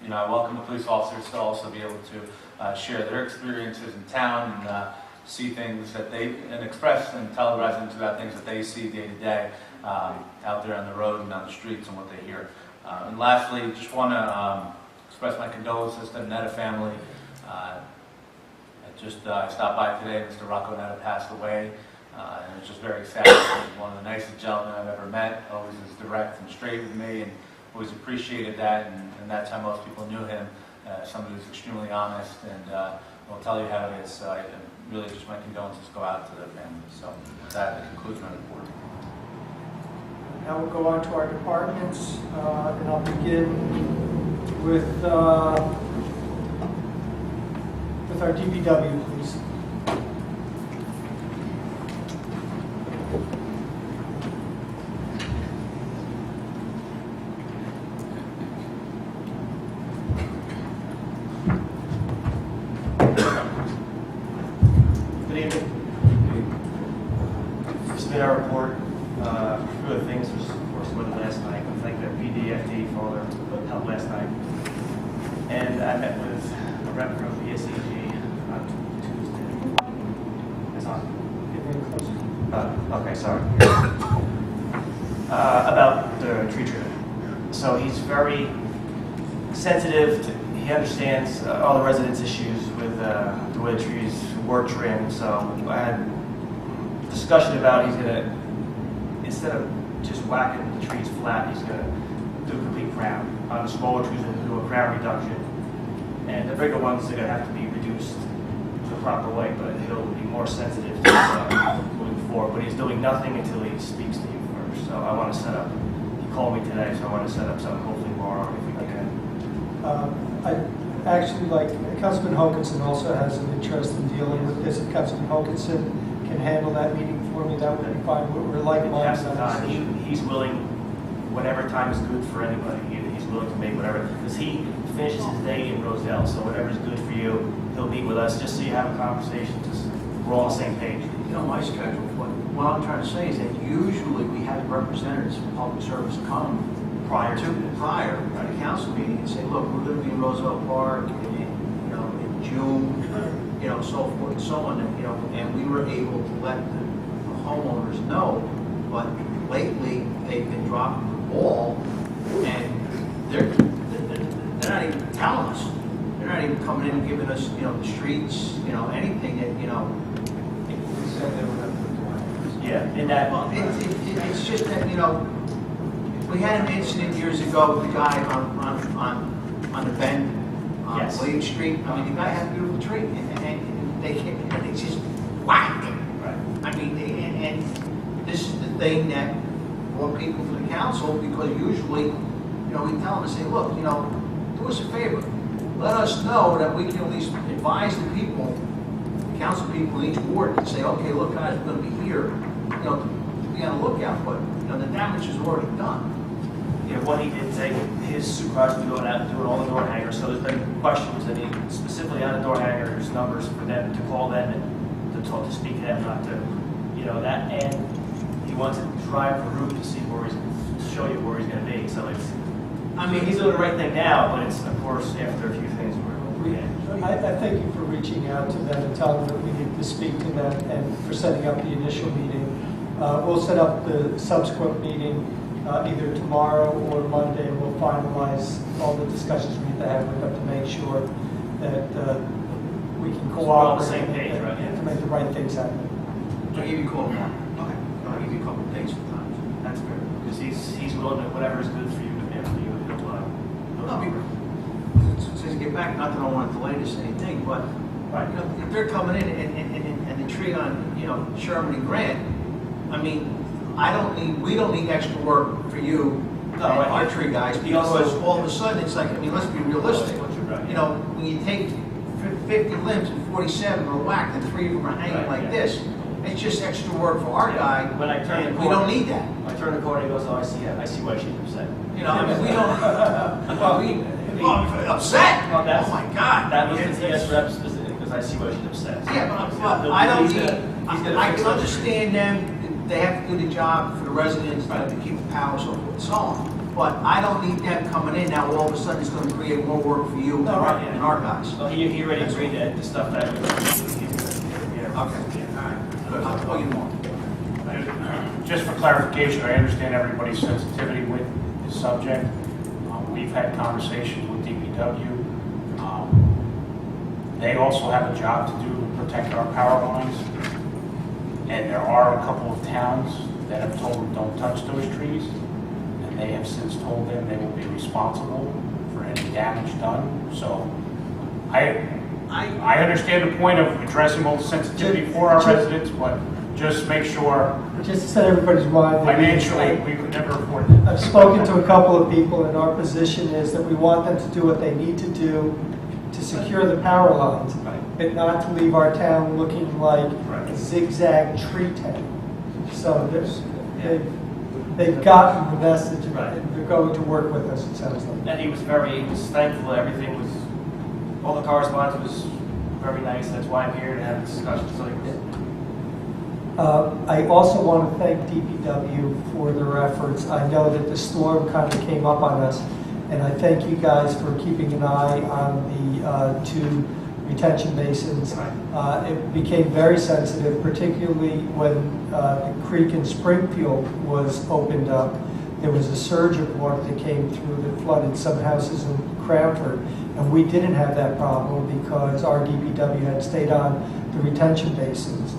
And I welcome the police officers to also be able to share their experiences in town and see things that and express and tell residents about things that they see day to day out there on the road and on the streets and what they hear. And lastly, just want to express my condolences to the Netta family. I stopped by today. Mr. Rocco Netta passed away, and it's just very sad. He's one of the nicest gentlemen I've ever met. Always was direct and straight with me, and always appreciated that. And that's how most people knew him. Somebody who's extremely honest, and will tell you how it is. So really, just my condolences go out to the family. So that concludes my report. Now we'll go on to our departments, and I'll begin with with our DPW, please. Good evening. Submit our report. A few other things, which of course went last night. I thank the PDFD for all their help last night. And I met with a rep from the SEG on Tuesday. It's on. Okay, sorry. About the tree trimming. So he's very sensitive. He understands all the residents' issues with the way the trees were trimmed. So I had a discussion about he's going to, instead of just whacking the trees flat, he's going to do a complete crown. On the smaller trees, he's going to do a crown reduction. And the bigger ones are going to have to be reduced the proper way, but he'll be more sensitive to moving forward. But he's doing nothing until he speaks to you first. So I want to set up, he called me today, so I want to set up something hopefully tomorrow if we can. I actually like, Councilman Hokinson also has an interest in dealing with this. If Councilman Hokinson can handle that meeting for me, that would be fine. We're like minds on this issue. He's willing, whatever time is good for anybody, he's willing to make whatever, because he finishes his day in Roselle, so whatever's good for you, he'll meet with us, just so you have a conversation, just, we're all on the same page. You know, my schedule, what I'm trying to say is that usually we have representatives from public service come prior to the council meeting and say, look, we're going to be in Roselle Park in June, so forth and so on, and we were able to let the homeowners know, but lately they've been dropping the ball, and they're not even telling us. They're not even coming in and giving us, the streets, anything that, Yeah, in that Well, it's just that, we had an incident years ago with the guy on the bend on Yes. William Street. I mean, the guy had a beautiful tree, and they just whacked it. Right. I mean, and this is the thing that brought people to the council, because usually, we tell them to say, look, do us a favor. Let us know that we can at least advise the people, the council people in each ward, and say, okay, look, guys, we're going to be here, to be on the lookout, but, the damage is already done. Yeah, what he did say, his supervisor was going out and doing all the door hangers, so there's been questions that he, specifically on the door hangers, numbers for them, to call them and to talk, to speak to them, not to, that, and he wants to drive the route to see where he's, to show you where he's gonna be, so it's, I mean, he's doing the right thing now, but it's, of course, after a few things we're I thank you for reaching out to them and telling them that we need to speak to them and for setting up the initial meeting. We'll set up the subsequent meeting either tomorrow or Monday, and we'll finalize all the discussions we need to have with them to make sure that we can we're all on the cooperate same page, right? and to make the right things happen. I'll give you a call tomorrow. Okay. I'll give you a couple of days sometimes. That's good, because he's willing to, whatever is good for you, and for you, No, since you get back, not that I want to delay this anything, but Right. if they're coming in and the tree on, Sherman and Grant, I mean, we don't need extra work for you, No, right. our tree guys, He also- because all of a sudden, it's like, let's be realistic. Right. When you take 50 limbs and 47 are whacked and 3 of them are hanging Right, like yeah. this, it's just extra work for our guy, When I turn and the we don't corner, need that. I turn the corner, he goes, oh, I see why she's upset. We don't, upset? Well, that's- Oh my God. That was the TS rep specific, because I see why she's upset. Yeah, but He'll- I don't he's need, gonna I fix can it. understand them, they have to do the job for the residents, to keep the power, so forth and so on. But I don't need them coming in now, all of a sudden it's gonna create more work for you and No, right, yeah. our guys. Well, he already agreed that the stuff that we Okay, all right, good, I'll call you tomorrow. Just for clarification, I understand everybody's sensitivity with this subject. We've had conversations with DPW. They also have a job to do to protect our power lines. And there are a couple of towns that have told them don't touch those trees. And they have since told them they will be responsible for any damage done. So I understand the point of addressing all the sensitivity for our residents, but just make sure Just to set everybody's mind. that financially, we could never afford that. I've spoken to a couple of people, and our position is that we want them to do what they need to do to secure the power lines. but not to leave our town looking like a zigzag tree town. So they've gotten the message, and they're going to work with us, it sounds like. And he was thankful. Everything was, all the correspondence was very nice. That's why I'm here to have a discussion. So I also want to thank DPW for their efforts. I know that the storm kind of came up on us, and I thank you guys for keeping an eye on the 2 retention basins. It became very sensitive, particularly when the creek in Springfield was opened up. There was a surge of water that came through that flooded some houses in Cranford, and we didn't have that problem because our DPW had stayed on the retention basins.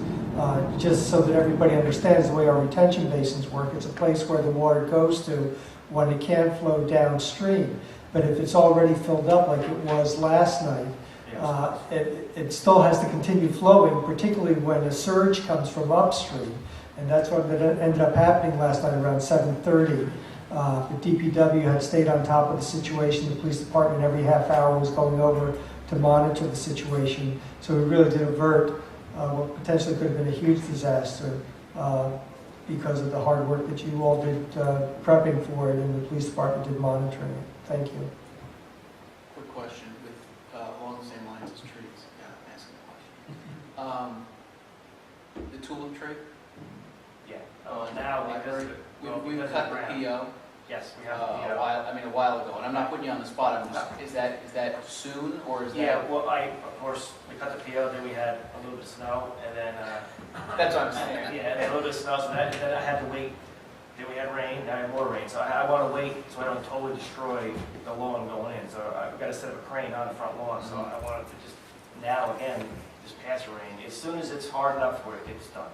Just so that everybody understands the way our retention basins work, it's a place where the water goes to when it can't flow downstream. But if it's already filled up like it was last night, it still has to continue flowing, particularly when a surge comes from upstream. And that's what ended up happening last night around 7:30. The DPW had stayed on top of the situation. The police department every half hour was going over to monitor the situation. So we really did avert what potentially could have been a huge disaster because of the hard work that you all did prepping for it, and the police department did monitoring it. Thank you. Quick question with, along the same lines as trees. Yeah, I'm asking a question. The tulip tree? now because we cut the PO. Yes, we have a while ago, and I'm not putting you on the spot. I'm just, is that soon, or is that? Yeah, well, of course, we cut the PO, then we had a little bit of snow, and then, That's what I'm saying. yeah, and then a little bit of snow, so then I had to wait. Then we had rain, now I had more rain, so I want to wait so I don't totally destroy the lawn going in. So I've got to set up a crane on the front lawn, so I wanted to just, now again, just pass the rain. As soon as it's hard enough where it gets done.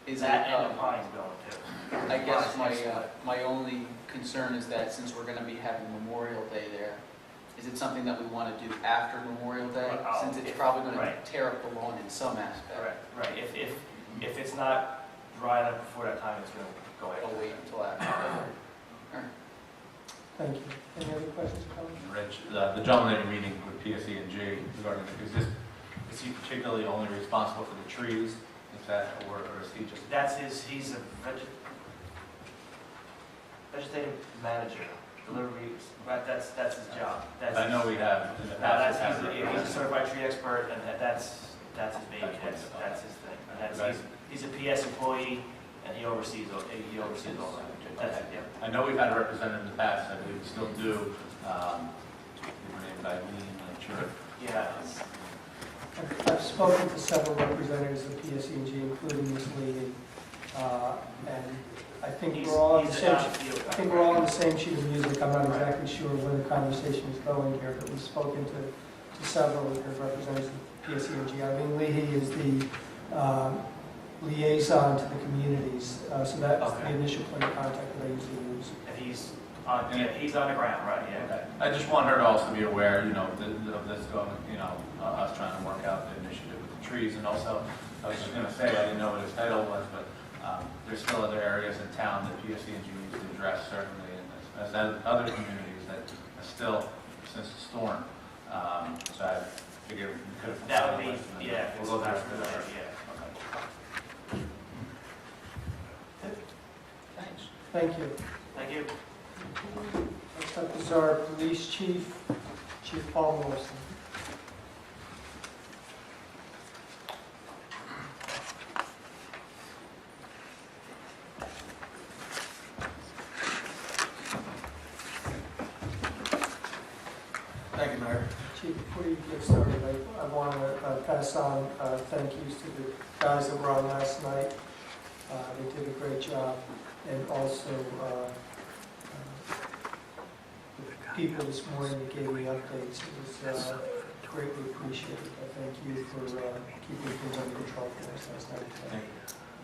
Is That it, and the pine's going too. I guess my only concern is that since we're going to be having Memorial Day there, is it something that we want to do after Memorial Day? Since it's probably going to tear up the lawn in some aspect. Right. If it's not dry enough before that time, it's going to go ahead. I'll wait until after. All right. Thank you. Any other questions or comments? Rich, the gentleman that you're meeting with PSE&G regarding, is he particularly only responsible for the trees? Is that, or is he just? He's a vegetative manager, deliveries, that's his job. I know we have in the past. He's a certified tree expert, and that's his baby, that's his thing. He's a PS employee, and he oversees all that. That's it, yeah. I know we've had a representative in the past, I believe we still do, her name Eileen, I'm sure. Yeah. I've spoken to several representatives of PSE&G, including Ms. Lee, and I think we're all on the same sheet of music. I'm not exactly sure where the conversation is going here, but we've spoken to several of the representatives of PSE&G. Eileen Leahy is the liaison to the communities, so that's the initial point of contact that I usually use. And he's on the ground, right? Yeah. Okay. I just want her to also be aware, of this going, us trying to work out the initiative with the trees, and also, I was just going to say, I didn't know what his title was, but there's still other areas in town that PSE&G needs to address, certainly, and as other communities that are still, since the storm. So I figured we could have. That would be, yeah. We'll go through that. Yeah. Thanks. Thank you. Thank you. Next up is our police chief, Chief Paul Morrison. Thank you, Mayor. Chief, before you get started, I want to pass on thank yous to the guys that were on last night. They did a great job. And also the people this morning that gave me updates. It was greatly appreciated. I thank you for keeping things under control for us last night.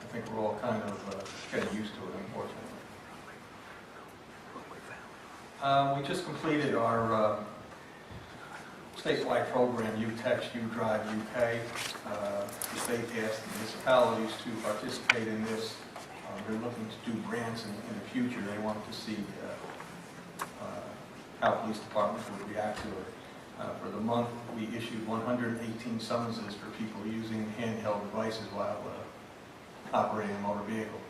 I think we're all kind of getting used to it, unfortunately. We just completed our statewide program, You Text, You Drive, You Pay. The state asked municipalities to participate in this. They're looking to do grants in the future. They want to see how police departments would react to it. For the month, we issued 118 summonses for people using handheld devices while operating a motor vehicle.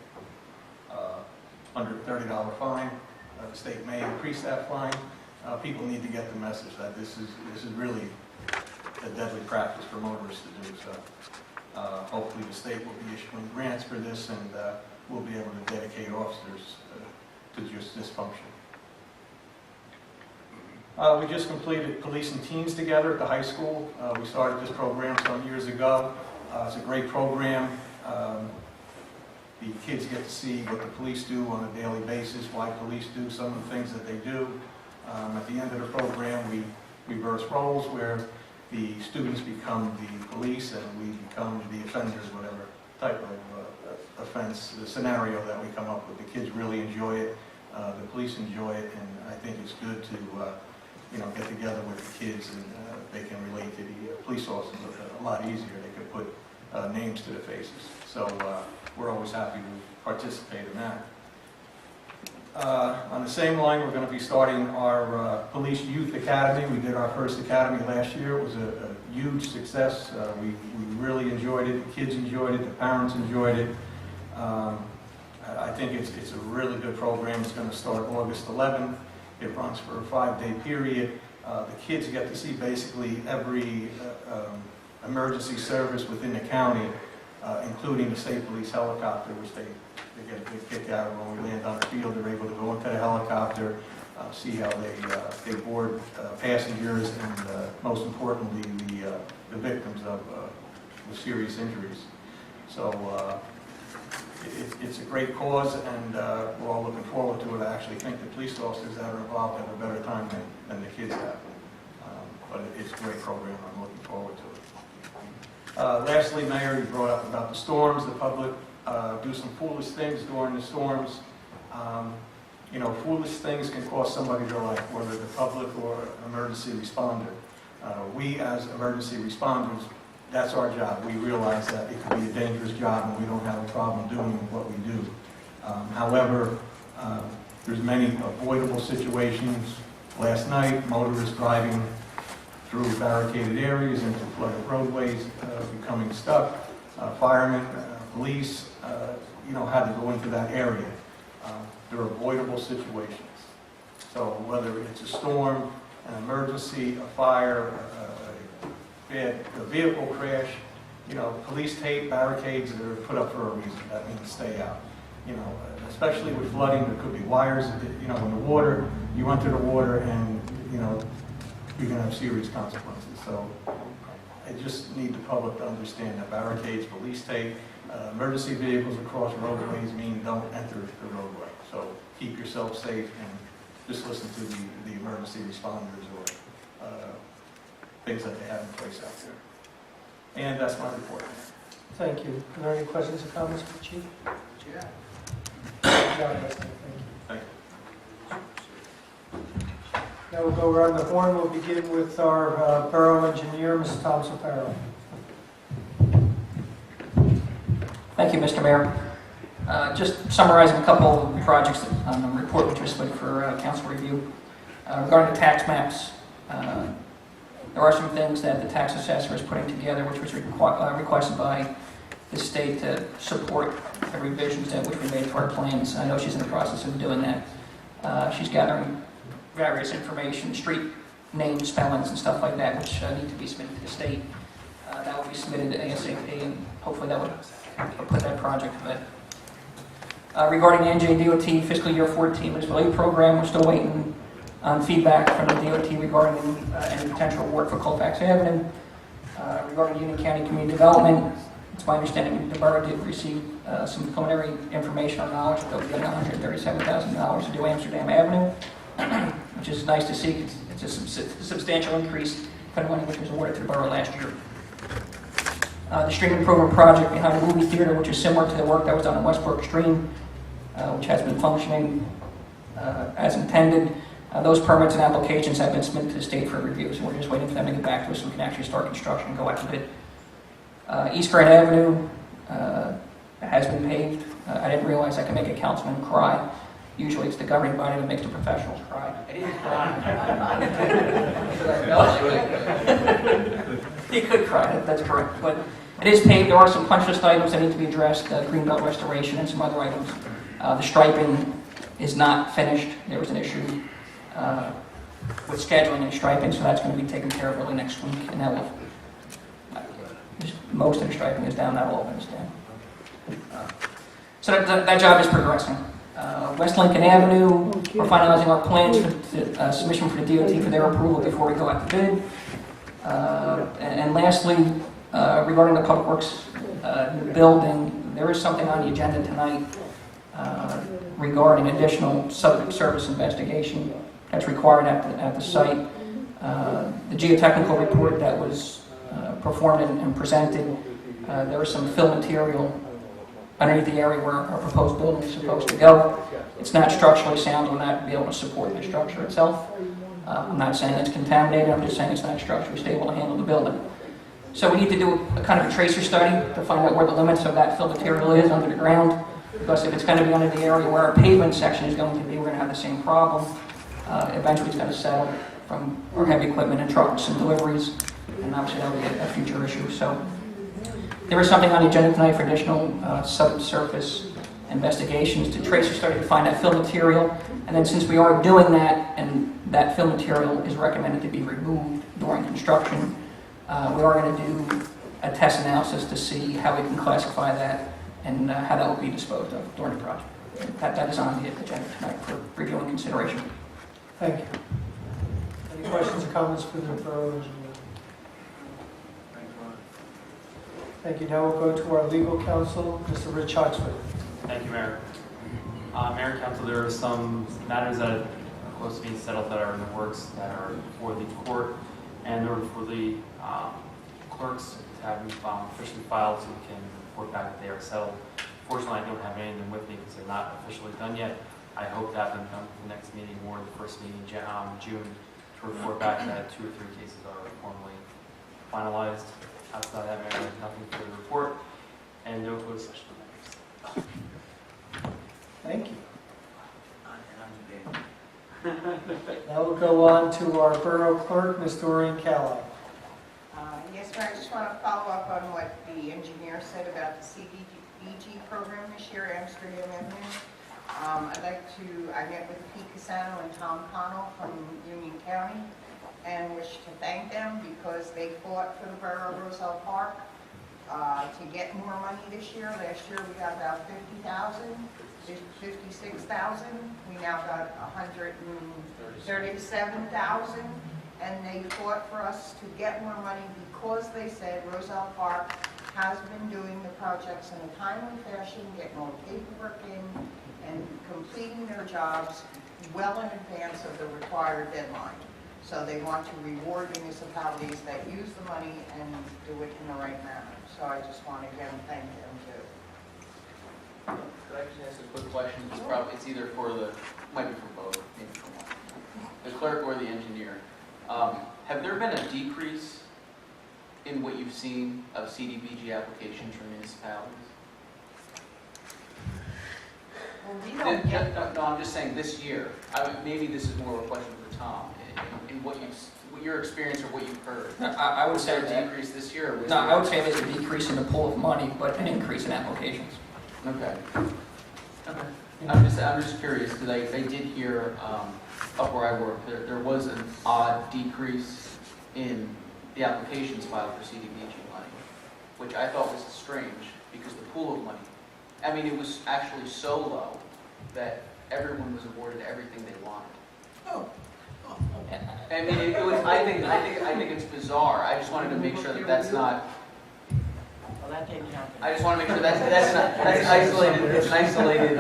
$130 fine. The state may increase that fine. People need to get the message that this is really a deadly practice for motorists to do. So hopefully the state will be issuing grants for this, and we'll be able to dedicate officers to just this function. We just completed Police and Teens Together at the high school. We started this program some years ago. It's a great program. The kids get to see what the police do on a daily basis, why police do some of the things that they do. At the end of the program, we reverse roles where the students become the police and we become the offenders, whatever type of offense, the scenario that we come up with. The kids really enjoy it, the police enjoy it, and I think it's good to get together with the kids, and they can relate to the police officers a lot easier. They can put names to the faces. So we're always happy to participate in that. On the same line, we're going to be starting our Police Youth Academy. We did our first academy last year. It was a huge success. We really enjoyed it. The kids enjoyed it. The parents enjoyed it. I think it's a really good program. It's going to start August 11th. It runs for a 5-day period. The kids get to see basically every emergency service within the county, including the state police helicopter, which they get a big kick out of when we land on the field. They're able to go into the helicopter, see how they board passengers, and most importantly, the victims of serious injuries. So it's a great cause, and we're all looking forward to it. I actually think the police officers that are involved have a better time than the kids have. But it's a great program. I'm looking forward to it. Lastly, Mayor, you brought up about the storms. The public do some foolish things during the storms. Foolish things can cost somebody their life, whether the public or emergency responder. We, as emergency responders, that's our job. We realize that it could be a dangerous job, and we don't have a problem doing what we do. However, there's many avoidable situations. Last night, motorists driving through barricaded areas into flooded roadways, becoming stuck. Firemen, police, had to go into that area. They're avoidable situations. So whether it's a storm, an emergency, a fire, a vehicle crash, police tape, barricades that are put up for a reason. That means stay out. Especially with flooding, there could be wires. In the water, you enter the water, and you're going to have serious consequences. So I just need the public to understand that barricades, police tape, emergency vehicles across roadways mean don't enter the roadway. So keep yourself safe and just listen to the emergency responders or things that they have in place out there. And that's my report. Thank you. Are there any questions or comments for the Chief? Yeah. Thank you. Thank you. Now we'll go around the horn. We'll begin with our Borough Engineer, Mrs. Thompson-Farrell. Thank you, Mr. Mayor. Just summarizing a couple of projects on the report which was submitted for council review. Regarding the tax maps, there are some things that the tax assessor is putting together which was requested by the state to support the revisions that which we made to our plans. I know she's in the process of doing that. She's gathering various information, street names, spellings, and stuff like that, which need to be submitted to the state. That will be submitted to ASAP, and hopefully that would put that project to bed. Regarding the NJDOT fiscal year 14 municipal aid program, we're still waiting on feedback from the DOT regarding any potential work for Colfax Avenue. Regarding Union County Community Development, it's my understanding the borough did receive some preliminary information or knowledge that we're getting $137,000 to do Amsterdam Avenue, which is nice to see. It's a substantial increase from the money which was awarded to the borough last year. The stream improvement project behind the movie theater, which is similar to the work that was done on Westbrook Stream, which has been functioning as intended. Those permits and applications have been submitted to the state for review, so we're just waiting for them to get back to us so we can actually start construction and go out to bid. East Grand Avenue has been paved. I didn't realize I could make a councilman cry. Usually it's the governing body that makes the professionals cry. I didn't cry. You could cry, that's correct. But it is paved. There are some punch list items that need to be addressed, greenbelt restoration and some other items. The striping is not finished. There was an issue with scheduling and striping, so that's going to be taken care of early next week. And that will, most of the striping is down, not all of it is down. So that job is progressing. West Lincoln Avenue, we're finalizing our plans for the submission for the DOT for their approval before we go out to bid. And lastly, regarding the Public Works building, there is something on the agenda tonight regarding additional subject service investigation that's required at the site. The geotechnical report that was performed and presented, there was some fill material underneath the area where our proposed building is supposed to go. It's not structurally sound, will not be able to support the structure itself. I'm not saying it's contaminated, I'm just saying it's not structurally stable to handle the building. So we need to do a kind of a tracer study to find out where the limits of that fill material is under the ground. Because if it's going to be under the area where our pavement section is going to be, we're going to have the same problem. Eventually it's going to settle from our heavy equipment and trucks and deliveries, and obviously that will be a future issue. So there is something on the agenda tonight for additional subsurface investigations to tracer study to find that fill material. And then since we are doing that, and that fill material is recommended to be removed during construction, we are going to do a test analysis to see how we can classify that and how that will be disposed of during the project. That is on the agenda tonight for review and consideration. Thank you. Any questions or comments for the borough engineer? Thank you. Now we'll go to our legal counsel, Mr. Rich Oxford. Thank you, Mayor. Mayor and Council, there are some matters that are close to being settled that are in the works that are before the court, and in order for the clerks to have them officially filed so we can report back that they are settled. Fortunately, I don't have any of them with me because they're not officially done yet. I hope to have them done for the next meeting or the first meeting in June to report back that 2 or 3 cases are formally finalized. Outside that, Mayor, I have nothing for the report and no closed session matters. Thank you. Now we'll go on to our borough clerk, Ms. Doreen Calley. Yes, Mayor, I just want to follow up on what the engineer said about the CDBG program this year at Amsterdam Avenue. I met with Pete Casano and Tom Connell from Union County and wish to thank them because they fought for the borough of Roselle Park to get more money this year. Last year we got about 56,000. We now got 137,000. And they fought for us to get more money because they said Roselle Park has been doing the projects in a timely fashion, getting all the paperwork in and completing their jobs well in advance of the required deadline. So they want to reward municipalities that use the money and do it in the right manner. So I just want to again thank them too. Could I just ask a quick question? It's either for might be for both, maybe for one. The clerk or the engineer. Have there been a decrease in what you've seen of CDBG applications from municipalities? Well, we don't get them. No, I'm just saying this year. Maybe this is more of a question for Tom. In what your experience or what you've heard. I would say was there a decrease this year? Or was no, there... I would say there's a decrease in the pool of money, but an increase in applications. Okay. Okay. I'm just curious because I did hear up where I work there was an odd decrease in the applications filed for CDBG money, which I thought was strange because the pool of money. I mean, it was actually so low that everyone was awarded everything they wanted. Oh. I mean, it was. I think it's bizarre. I just wanted to make sure that that's not. Well, that didn't happen. I just want to make sure that's isolated. It's an isolated.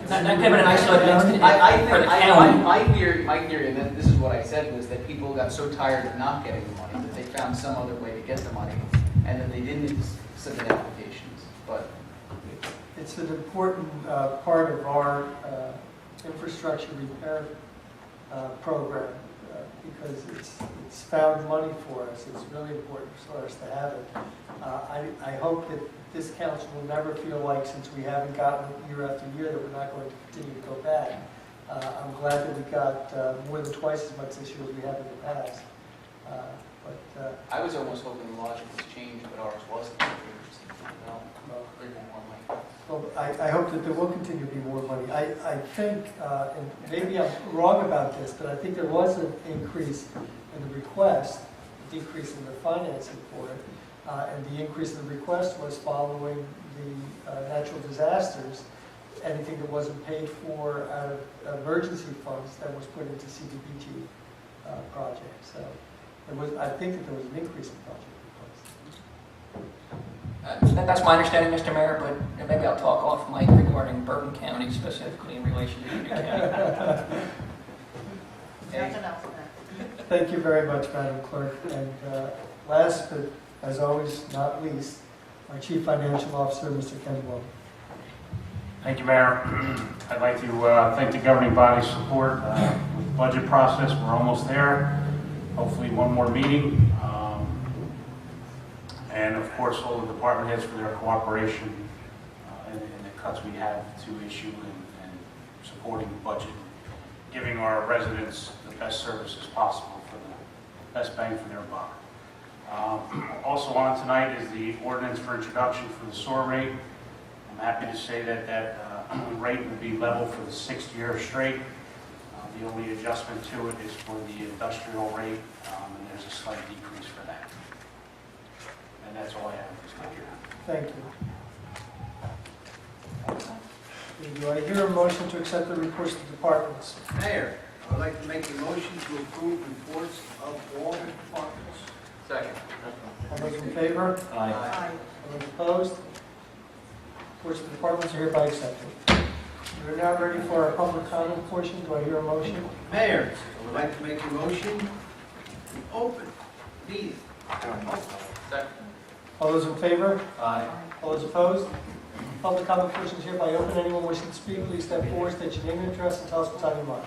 Not given an isolated incident for the county. My theory, and this is what I said, was that people got so tired of not getting the money that they found some other way to get the money, and then they didn't submit applications. But It's an important part of our infrastructure repair program. because it's found money for us. It's really important for us to have it. I hope that this council will never feel like, since we haven't gotten it year after year, that we're not going to continue to go back. I'm glad that we got more than twice as much this year as we have in the past. I was almost hoping the logic was changed, but ours wasn't. Well, I hope that there will continue to be more money. I think, and maybe I'm wrong about this, but I think there was an increase in the request, a decrease in the financing for it, and the increase in the request was following the natural disasters. Anything that wasn't paid for out of emergency funds that was put into CDBG projects. So I think that there was an increase in budget request. That's my understanding, Mr. Mayor, but maybe I'll talk off mic regarding Bergen County specifically in relation to Union County. Nothing else on that. Thank you very much, Madam Clerk. And last, but as always, not least, our Chief Financial Officer, Mr. Ken Wilson. Thank you, Mayor. I'd like to thank the governing body's support with the budget process. We're almost there. Hopefully one more meeting. And of course, all the department heads for their cooperation in the cuts we have to issue and supporting the budget, giving our residents the best services possible for the best bang for their buck. Also on tonight is the ordinance for introduction for the SOAR rate. I'm happy to say that that rate will be level for the 6th year straight. The only adjustment to it is for the industrial rate, and there's a slight decrease for that. And that's all I have this time. Thank you. Do I hear a motion to accept the reports of the departments? Mayor, I would like to make a motion to approve reports of all the departments. Second. All those in favor? Aye. All those opposed? Reports of the departments are hereby accepted. We're now ready for our public comment portion. Do I hear a motion? Mayor, I would like to make a motion to open meeting. Second. All those in favor? Aye. All those opposed? Public comment portion is hereby open. Anyone wishing to speak, please step forward, state your name and address, and tell us what's on your mind.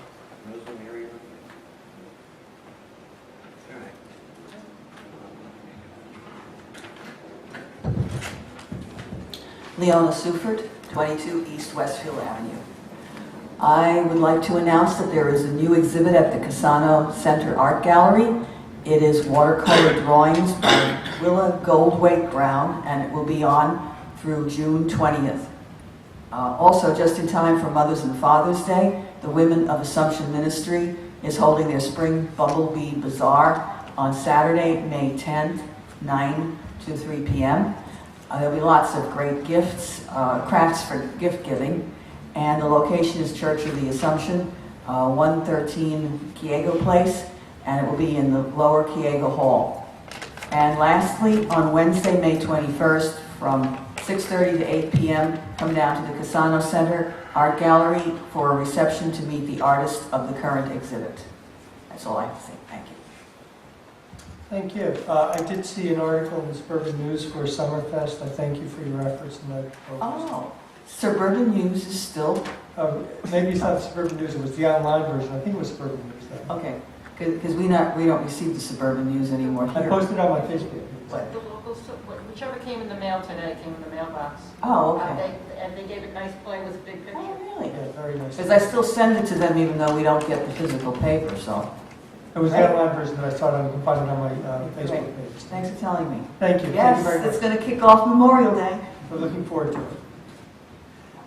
Leona Suford, 22 East Westfield Avenue. I would like to announce that there is a new exhibit at the Cassano Center Art Gallery. It is watercolor drawings by Willa Goldwait Brown, and it will be on through June 20th. Also, just in time for Mother's and Father's Day, the Women of Assumption Ministry is holding their Spring Bumblebee Bazaar on Saturday, May 10th, 9 to 3 p.m. There'll be lots of great gifts, crafts for gift giving, and the location is Church of the Assumption, 113 Kiego Place, and it will be in the lower Kiego Hall. And lastly, on Wednesday, May 21st, from 6:30 to 8 p.m., come down to the Cassano Center Art Gallery for a reception to meet the artist of the current exhibit. That's all I have to say. Thank you. Thank you. I did see an article in the Suburban News for Summerfest. I thank you for your efforts in that. Oh, Suburban News is still? Maybe it's not Suburban News. It was the online version. I think it was Suburban News, though. Okay, because we don't receive the Suburban News anymore I here. posted it on my Facebook page. What? The local, whichever came in the mail today came in the mailbox. Oh, okay. And they gave it nice play with a big picture. Oh, really? Yeah, very nice. Because I still send it to them even though we don't get the physical paper, so. It was the online version that I saw. You can find it on my Facebook Great. page. Thanks for telling me. Thank you. Thank you Yes, very much. it's going to kick off Memorial Day. We're looking forward to it.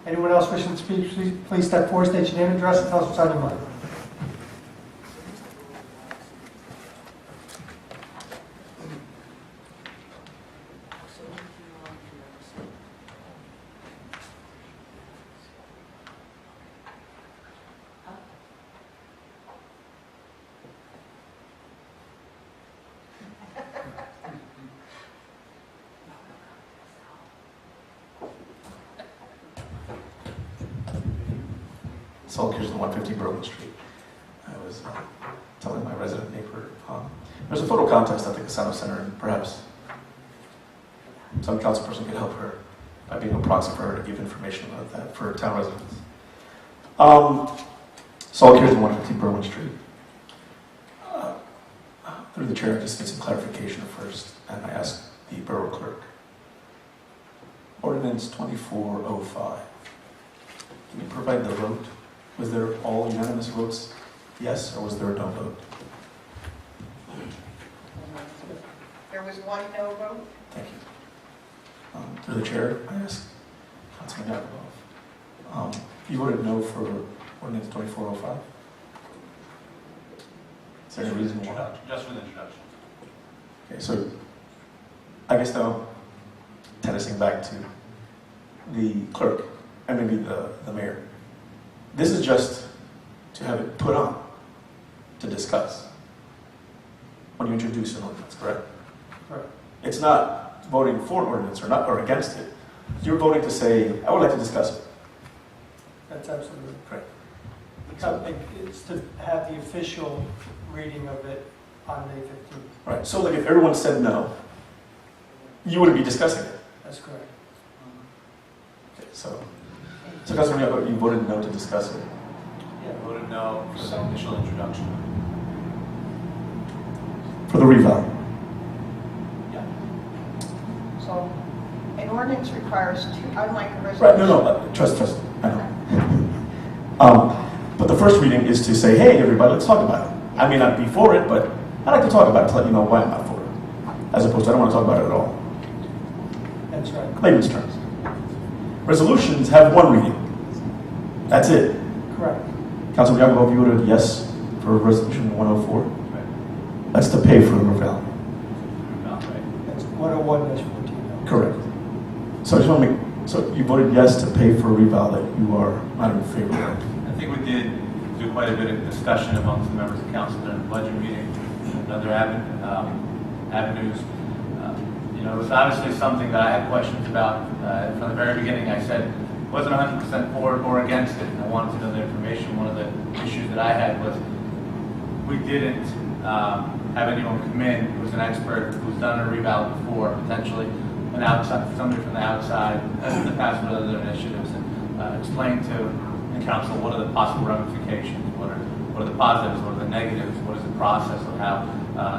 Anyone else wishing to speak, please step forward, state your name and address, and tell us what's on your mind. Saul Kirsten, 150 Berlin Street. I was telling my resident neighbor, there's a photo contest at the Cassano Center, and perhaps some council person could help her by being a proxy for her to give information about that for town residents. Saul Kirsten, 150 Berlin Street. Through the chair, I just need some clarification first, and I ask the borough clerk. Ordinance 2405. Can you provide the vote? Was there all unanimous votes yes, or was there a no vote? There was one no vote. Thank you. Through the chair, I ask Councilman Yakubov. You voted no for ordinance 2405? Is there any reason why? Just for the introduction. Okay, so I guess now, tennising back to the clerk and maybe the mayor. This is just to have it put on to discuss when you introduce an ordinance, correct? Correct. It's not voting for an ordinance or against it. You're voting to say, I would like to discuss it. That's absolutely Correct. It's to have the official reading of it on May 15th. Right. So like if everyone said no, you wouldn't be discussing it. That's correct. Okay, so Councilman Yakubov, you voted no to discuss it. Yeah, voted no for the initial introduction. For the revow. Yeah. So an ordinance requires two, unlike a resolution. Right, no, trust, I know. But the first reading is to say, hey, everybody, let's talk about it. I may not be for it, but I'd like to talk about it to let you know why I'm not for it. As opposed to, I don't want to talk about it at all. That's right. Layman's terms. Resolutions have one reading. That's it. Correct. Councilman Yakubov, you voted yes for resolution 104? Right. That's to pay for the revow. That's 101-14. Correct. So I just want to make, so you voted yes to pay for a revow that you are not in favor of. I think we did do quite a bit of discussion amongst the members of council during the budget meeting and other avenues. You know, it was obviously something that I had questions about. From the very beginning, I said wasn't 100% for it or against it. I wanted to know the information. One of the issues that I had was we didn't have anyone come in who's an expert, who's done a revow before, potentially an outside, somebody from the outside, as in the past with other initiatives, and explain to the council what are the possible ramifications, what are the positives, what are the negatives, what is the process of how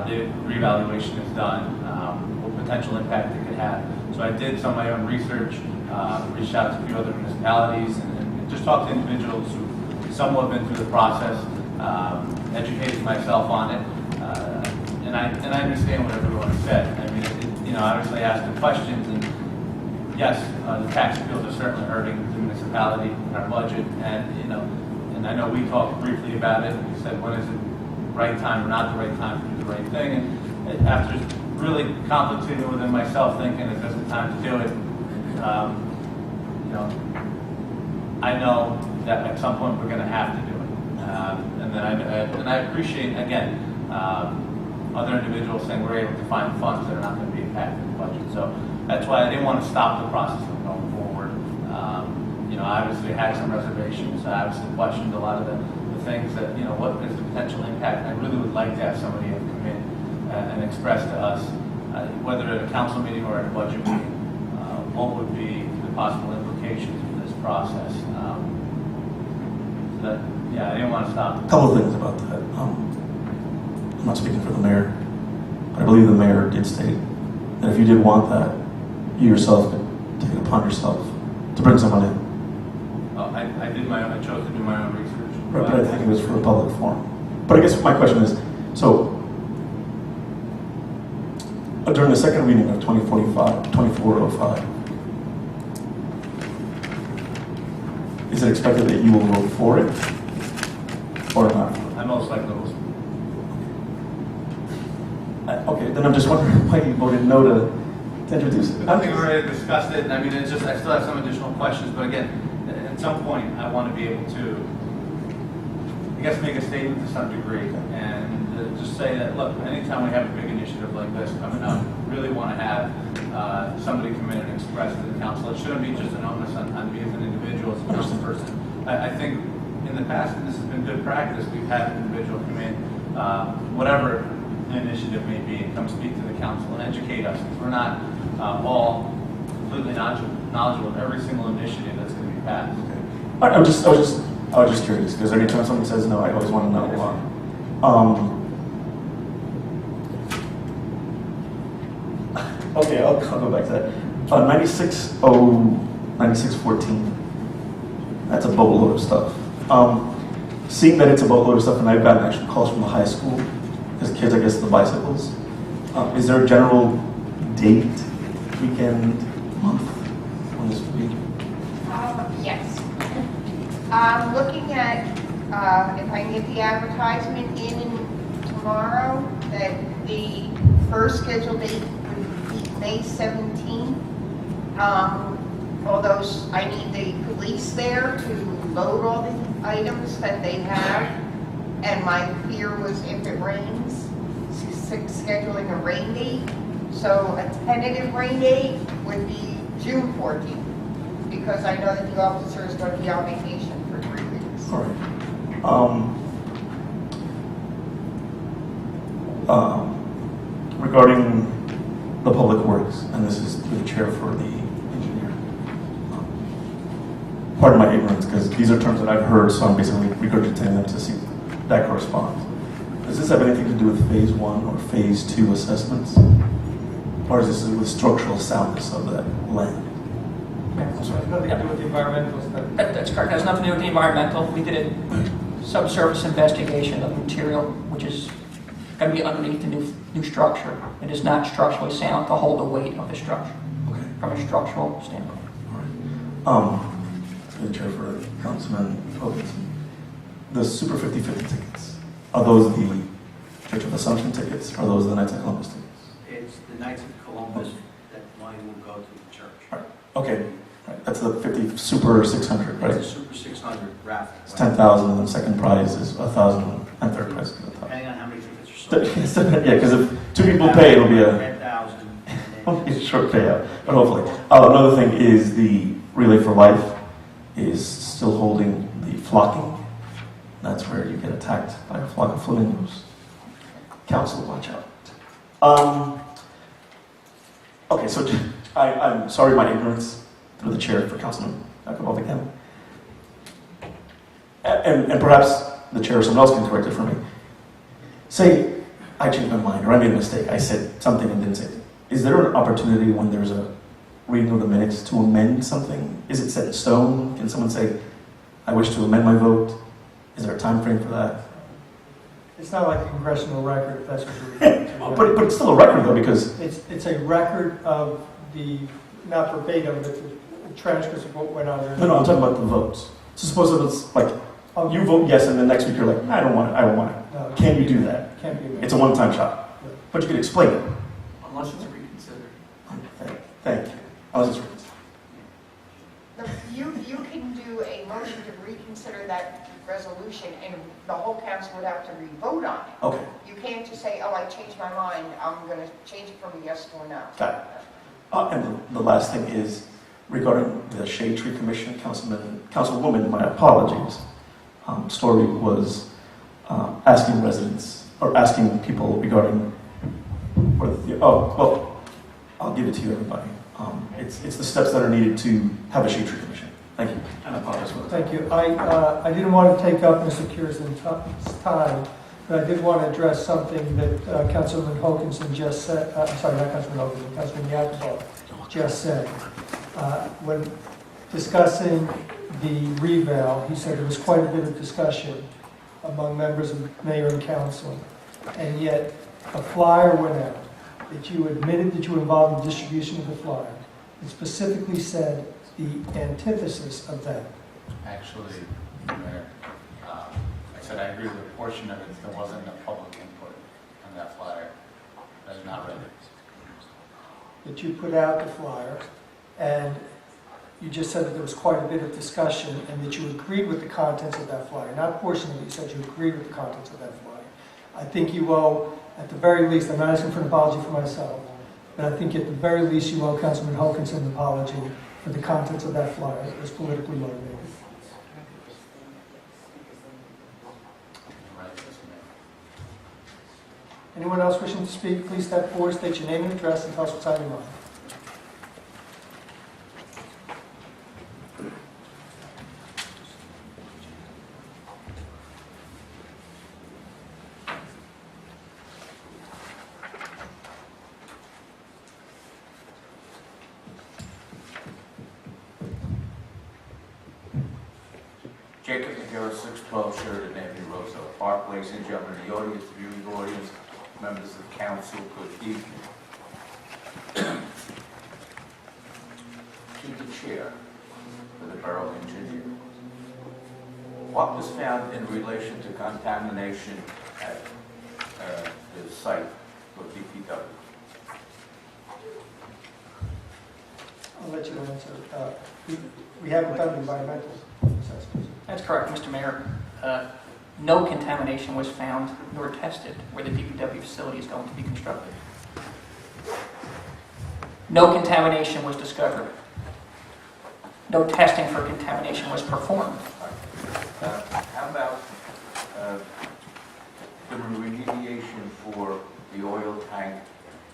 the reevaluation is done, what potential impact it could have. So I did some of my own research, reached out to a few other municipalities, and just talked to individuals who somewhat been through the process, educated myself on it, and I understand what everyone said. I mean, you know, obviously asked the questions, and yes, the tax appeals are certainly hurting the municipality and our budget, and you know, and I know we talked briefly about it. We said, when is it the right time or not the right time to do the right thing? And after really contemplating within myself, thinking, is this the time to do it? You know, I know that at some point we're going to have to do it, and I appreciate again other individuals saying we're able to find funds that are not going to be impacted in the budget. So that's why I didn't want to stop the process from going forward. You know, I obviously had some reservations. I obviously questioned a lot of the things that, you know, what is the potential impact. I really would like to have somebody come in and express to us, whether at a council meeting or at a budget meeting, what would be the possible implications of this process. So that, yeah, I didn't want to stop. A couple of things about that. I'm not speaking for the mayor, but I believe the mayor did state that if you did want that, you yourself could take it upon yourself to bring someone in. I chose to do my own research. Right, but I think it was for a public forum. But I guess my question is, so during the second reading of 2405, is it expected that you will vote for it or not? I most likely will. Okay, then I'm just wondering why you voted no to introduce it. I think we already discussed it, and I mean, it's just, I still have some additional questions, but again, at some point, I want to be able to, I guess, make a statement to some degree, and just say that, look, anytime we have a big initiative like this coming up, we really want to have somebody come in and express to the council. It shouldn't be just an onus on me as an individual, as a council person. I think in the past, and this has been good practice, we've had an individual come in, whatever the initiative may be, and come speak to the council and educate us, because we're not all completely knowledgeable of every single initiative that's going to be passed. I was just curious, because anytime someone says no, I always want to know why. Okay, I'll go back to that. 9614, that's a boatload of stuff. Seeing that it's a boatload of stuff, and I've gotten actual calls from the high school, as kids, I guess, the bicycles. Is there a general date, weekend, month, when this would be? Yes. I'm looking at, if I can get the advertisement in tomorrow, that the first scheduled date would be May 17th. Although I need the police there to load all the items that they have. And my fear was if it rains, scheduling a rain date. So a tentative rain date would be June 14th, because I know that the officer is going to be on vacation for 3 weeks. All right. Regarding the public works, and this is to the chair for the engineer. Pardon my ignorance, because these are terms that I've heard, so I'm basically regurgitating them to see if that corresponds. Does this have anything to do with phase 1 or phase 2 assessments? Or is this with structural soundness of that land? So it has nothing to do with the environmental stuff. That's correct. It has nothing to do with the environmental. We did a subsurface investigation of material, which is going to be underneath the new structure. It is not structurally sound to hold the weight of the structure. Okay. From a structural standpoint. All right. To the chair for Councilman Hoganson. The Super 50/50 tickets, are those the Church of Assumption tickets? Are those the Knights of Columbus tickets? It's the Knights of Columbus that money will go to the church. Right. Okay. Right. That's the 50 Super 600, right? It's a Super 600 raffle. It's 10,000, and the second prize is 1,000, and third prize is 1,000. Depending on how many tickets are sold. Yeah, because if 2 people pay, it'll be a 10,000. short payout, but hopefully. Another thing is the Relay for Life is still holding the flocking. That's where you get attacked by a flock of flamingos. Council, watch out. Okay, so I'm sorry my ignorance through the chair for Councilman Akabov again. And perhaps the chair or someone else can correct it for me. Say I changed my mind or I made a mistake. I said something and didn't say it. Is there an opportunity when there's a reading of the minutes to amend something? Is it set in stone? Can someone say, I wish to amend my vote? Is there a time frame for that? It's not like a congressional record, if that's what you're referring to. But it's still a record, though, because... It's a record of the, not verbatim, but the transcripts of what went on there. No, I'm talking about the votes. So suppose it's like, you vote yes, and then next week you're like, I don't want it. No, Can you do that? Can't be amended. It's a one-time shot. Yeah. But you can explain it. Unless it's reconsidered. Thank you. I was just You can do a motion to reconsider that resolution, and the whole council would have to re-vote on it. Okay. You can't just say, oh, I changed my mind, I'm going to change it from a yes to a no. Got it. And the last thing is regarding the Shade Tree Commission, Councilwoman, my apologies. Story was asking residents or asking people regarding I'll give it to you, everybody. It's the steps that are needed to have a Shade Tree Commission. Thank you. And I apologize for that. Thank you. I didn't want to take up Mr. Kierson's time, but I did want to address something that Councilman Hoganson just said. I'm sorry, not Councilman Hoganson, Councilman Yakubov just said. When discussing the revale, he said there was quite a bit of discussion among members of mayor and council, and yet a flyer went out that you admitted that you were involved in the distribution of the flyer. It specifically said the antithesis of that. Actually, Mayor, I said I agree with a portion of it. There wasn't enough public input on that flyer. That is not right. That you put out the flyer, and you just said that there was quite a bit of discussion and that you agreed with the contents of that flyer. Not a portion of it, you said you agreed with the contents of that flyer. I think you owe, at the very least, I'm not asking for an apology for myself, but I think at the very least you owe Councilman Hoganson an apology for the contents of that flyer. It was politically motivated. Anyone else wishing to speak, please step forward, state your name and address, and tell us what's on your mind. Jacob McGarrett, 612 Sheridan Avenue, Roselle Park. Ladies and gentlemen, the audience, viewing audience, members of council, good evening. To the chair for the borough engineer. What was found in relation to contamination at the site for DPW? I'll let you answer. We haven't done environmental assessments. That's correct, Mr. Mayor. No contamination was found nor tested where the DPW facility is going to be constructed. No contamination was discovered. No testing for contamination was performed. How about the remediation for the oil tank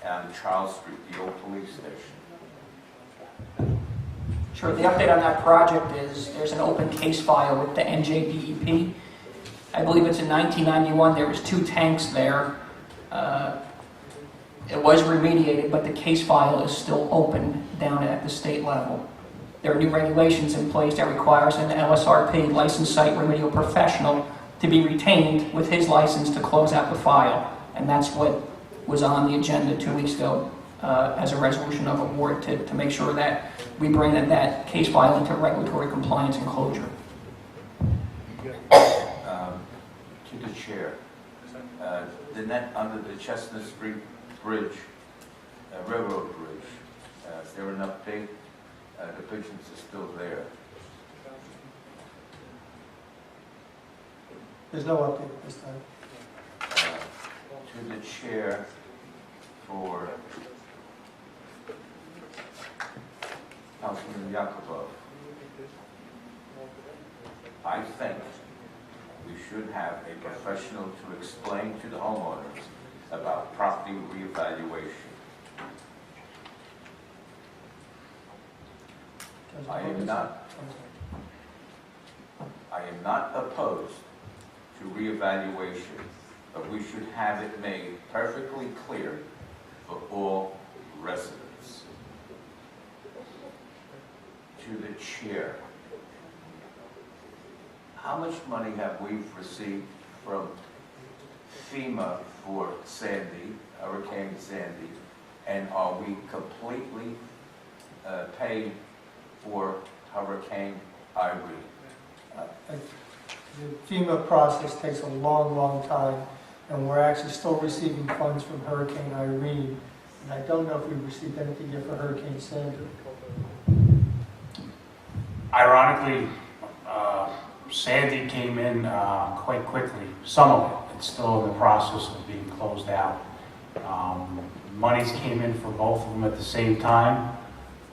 on Charles Street, the old police station? Sure, the update on that project is there's an open case file with the NJDEP. I believe it's in 1991. There was 2 tanks there. It was remediated, but the case file is still open down at the state level. There are new regulations in place that requires an LSRP, licensed site remedial professional, to be retained with his license to close out the file. And that's what was on the agenda 2 weeks ago as a resolution of award to make sure that we bring that case file into regulatory compliance and closure. To the chair, the net under the Chestnut Street Bridge, Railroad Bridge, is there an update? The pigeons are still there. There's no update at this time. To the chair for Councilman Yakubov. I think we should have a professional to explain to the homeowners about property reevaluation. I am not opposed to reevaluation, but we should have it made perfectly clear for all residents. To the chair, how much money have we received from FEMA for Sandy, Hurricane Sandy, and are we completely paid for Hurricane Irene? The FEMA process takes a long, long time, and we're actually still receiving funds from Hurricane Irene. And I don't know if we've received anything yet for Hurricane Sandy. Ironically, Sandy came in quite quickly. Some of it, it's still in the process of being closed out. Monies came in for both of them at the same time.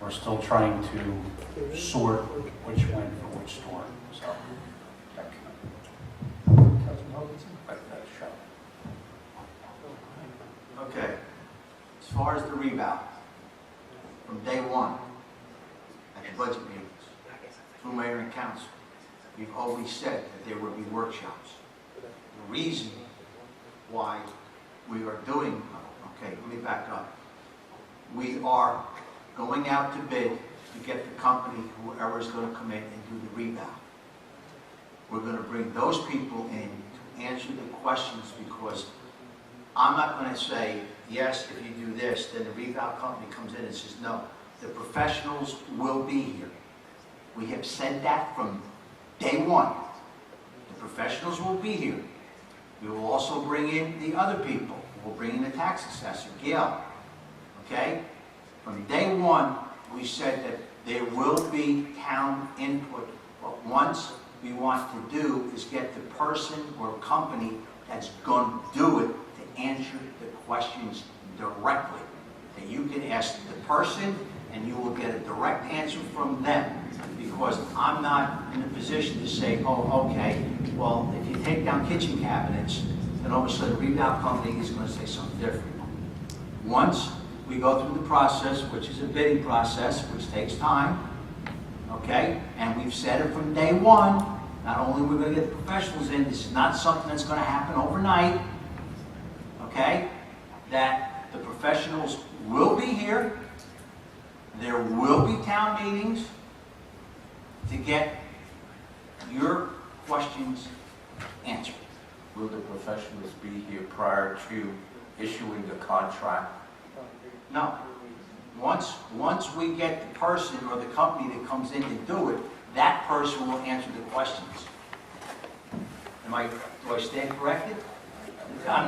We're still trying to sort which went for which store. So, Thank you. Councilman Hoganson? Okay. As far as the rebound, from day one, at the budget meetings, through mayor and council, we've always said that there would be workshops. The reason why we are doing, okay, let me back up. We are going out to bid to get the company, whoever is going to come in and do the rebound. We're going to bring those people in to answer the questions, because I'm not going to say, yes, if you do this, then the rebound company comes in and says, no. The professionals will be here. We have said that from day one. The professionals will be here. We will also bring in the other people. We'll bring in the tax assessor, Gail. Okay? From day one, we said that there will be town input. But once we want to do is get the person or company that's going to do it to answer the questions directly. That you can ask the person and you will get a direct answer from them. Because I'm not in a position to say, oh, okay, well, if you take down kitchen cabinets, then all of a sudden the rebound company is going to say something different. Once we go through the process, which is a bidding process, which takes time, okay, and we've said it from day one, not only are we going to get the professionals in, this is not something that's going to happen overnight, okay, that the professionals will be here, there will be town meetings to get your questions answered. Will the professionals be here prior to issuing the contract? No. Once we get the person or the company that comes in to do it, that person will answer the questions. Do I stand corrected? I'm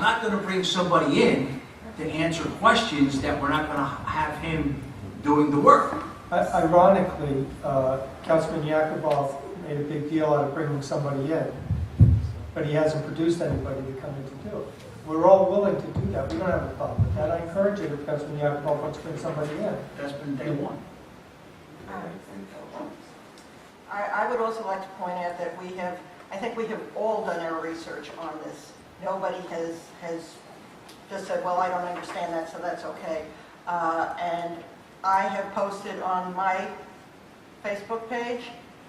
not going to bring somebody in to answer questions that we're not going to have him doing the work. Ironically, Councilman Yakubov made a big deal out of bringing somebody in, but he hasn't produced anybody to come in to do it. We're all willing to do that. We don't have a problem with that. I encourage it if Councilman Yakubov wants to bring somebody in. That's been day one. I would also like to point out that I think we have all done our research on this. Nobody has just said, well, I don't understand that, so that's okay. And I have posted on my Facebook page,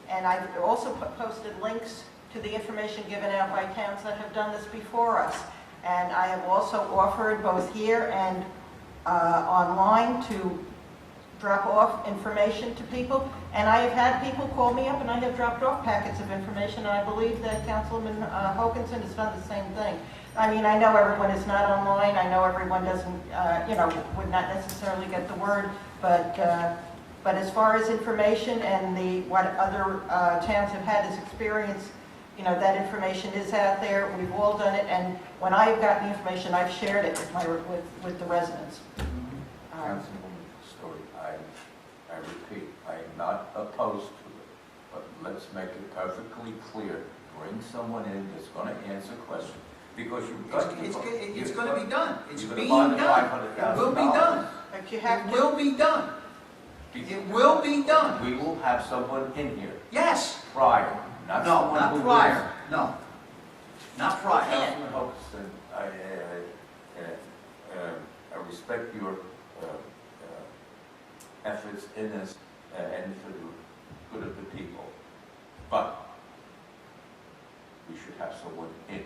and I've also posted links to the information given out by towns that have done this before us. And I have also offered both here and online to drop off information to people. And I have had people call me up and I have dropped off packets of information, and I believe that Councilman Hokinson has done the same thing. I mean, I know everyone is not online. I know everyone doesn't, would not necessarily get the word, but as far as information and what other towns have had as experience, that information is out there. We've all done it, and when I've gotten information, I've shared it with the residents. Councilwoman Story, I repeat, I am not opposed to it, but let's make it perfectly clear. Bring someone in that's going to answer questions. Because It's going to be done. It's you're being gonna done. buy the It will be $500,000. done. But you have It will be done. It will be done. We will have someone in here Yes. prior, not No, someone not who prior. No. Not prior. Councilman Hokuston, I respect your efforts in this and for the good of the people, but we should have someone in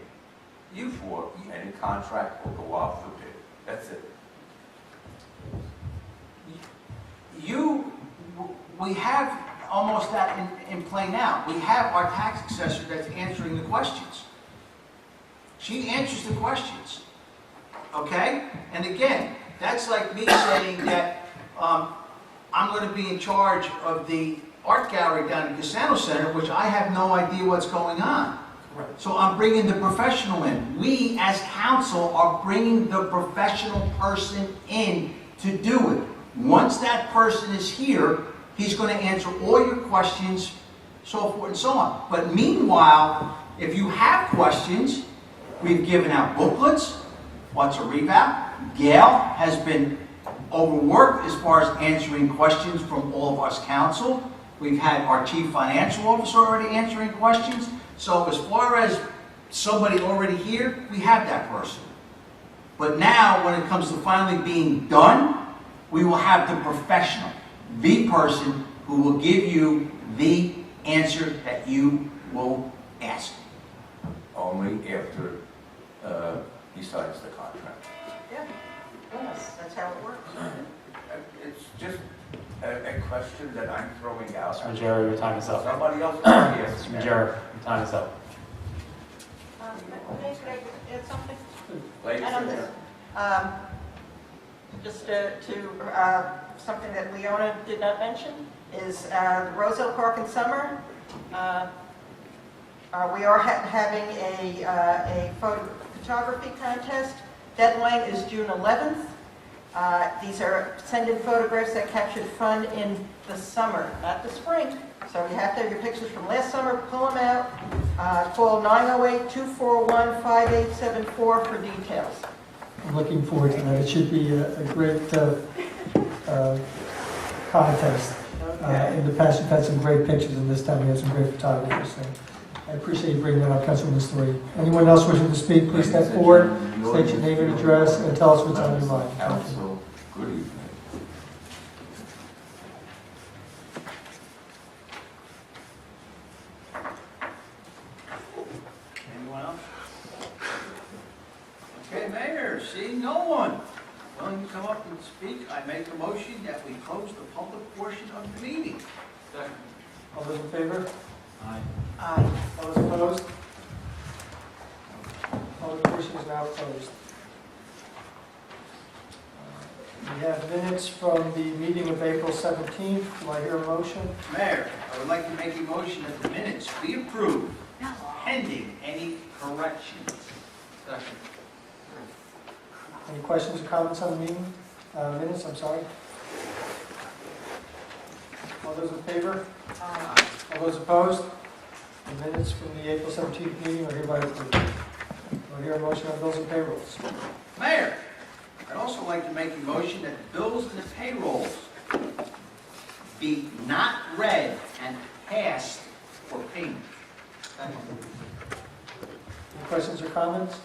before any contract will go out for bid. That's it. We have almost that in play now. We have our tax assessor that's answering the questions. She answers the questions. Okay? And again, that's like me saying that I'm going to be in charge of the art gallery down at Casano Center, which I have no idea what's going on. So I'm bringing the professional in. We, as council, are bringing the professional person in to do it. Once that person is here, he's going to answer all your questions, so forth and so on. But meanwhile, if you have questions, we've given out booklets. What's a revow? Gail has been overworked as far as answering questions from all of us council. We've had our chief financial officer already answering questions. So as far as somebody already here, we have that person. But now, when it comes to finally being done, we will have the professional, the person who will give you the answer that you will ask. Only after he signs the contract. Yeah, yes, that's how it works. It's just a question that I'm throwing out. Mr. Jerry, your time is up. Somebody else can answer. Mr. Jerry, your time is up. Could I add something? Ladies And on and this, gentlemen. just to something that Leona did not mention is the Roselle Park in summer. We are having a photography contest. Deadline is June 11th. These are send-in photographs that captured fun in the summer, not the spring. So you have to have your pictures from last summer, pull them out. Call 908-241-5874 for details. I'm looking forward to that. It should be a great contest. In the past, we've had some great pictures, and this time we had some great photographers. So I appreciate you bringing that up, Councilwoman Story. Anyone else wishing to speak, please step forward, state your name and address, and tell us what's on your mind. Thank you. Council, good evening. Anyone else? Okay, Mayor, seeing no one willing to come up and speak, I make a motion that we close the public portion of the meeting. All those in favor? Aye. All those opposed? Public portion is now closed. We have minutes from the meeting of April 17th. Do I hear a motion? Mayor, I would like to make a motion that the minutes be approved pending any corrections. Second. Any questions or comments on the meeting? Minutes, I'm sorry. All those in favor? Aye. All those opposed? The minutes from the April 17th meeting are hereby approved. Do I hear a motion on bills and payrolls? Mayor, I'd also like to make a motion that the bills and the payrolls be not read and passed for payment. Any questions or comments?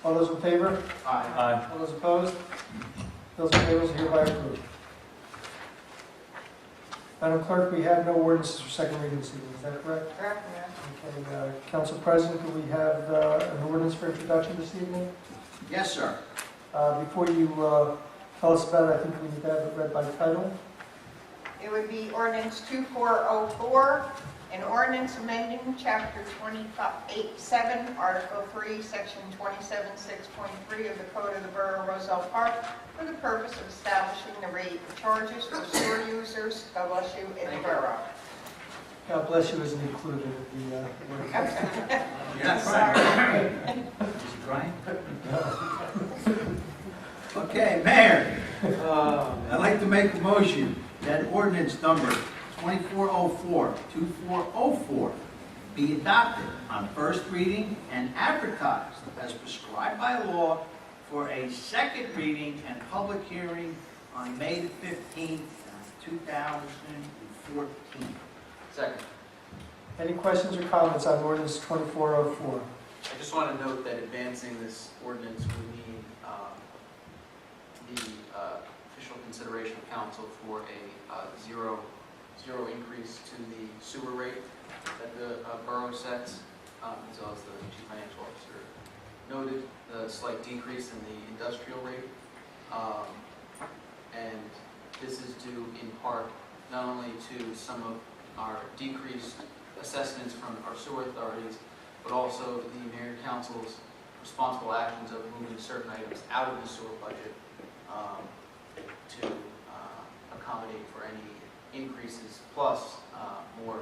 All those in favor? Aye. All those opposed? Bills and payrolls are hereby approved. Madam Clerk, we have no ordinances for second reading this evening, is that correct? Correct, Mayor. Okay, Council President, do we have an ordinance for introduction this evening? Yes, sir. Before you tell us about it, I think we need to have it read by title. It would be ordinance 2404, an ordinance amending chapter 27, article 3, section 27.6.3 of the Code of the Borough of Roselle Park for the purpose of establishing the rate of charges for sewer users, God bless you, in the borough. God bless you isn't included in the Yes. Brian? Okay, Mayor, I'd like to make a motion that ordinance number 2404 be adopted on first reading and advertised as prescribed by law for a second reading and public hearing on May the 15th, 2014. Second. Any questions or comments on ordinance 2404? I just want to note that advancing this ordinance would need the official consideration of council for a zero increase to the sewer rate that the borough sets, as well as the chief financial officer noted the slight decrease in the industrial rate. And this is due in part not only to some of our decreased assessments from our sewer authorities, but also the mayor and council's responsible actions of moving certain items out of the sewer budget to accommodate for any increases, plus more,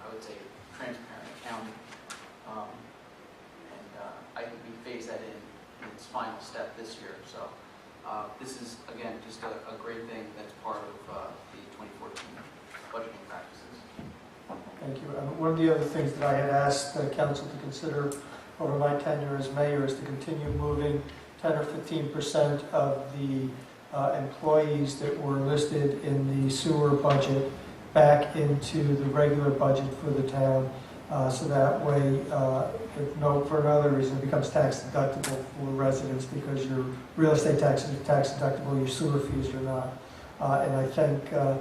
I would say, transparent accounting. I think we phase that in its final step this year. So this is, again, just a great thing that's part of the 2014 budgeting practices. Thank you. One of the other things that I had asked the council to consider over my tenure as mayor is to continue moving 10 or 15% of the employees that were listed in the sewer budget back into the regular budget for the town. So that way, if for another reason, it becomes tax deductible for residents because your real estate taxes are tax deductible, your sewer fees are not. And I thank the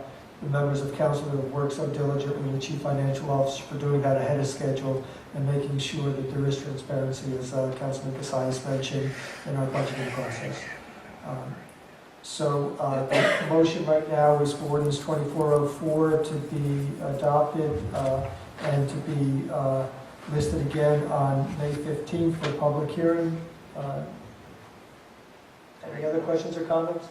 members of council that have worked so diligently, and the chief financial officer for doing that ahead of schedule and making sure that there is transparency, as Councilman Casais mentioned, in our budgeting process. So the motion right now is for ordinance 2404 to be adopted and to be listed again on May 15th for public hearing. Any other questions or comments?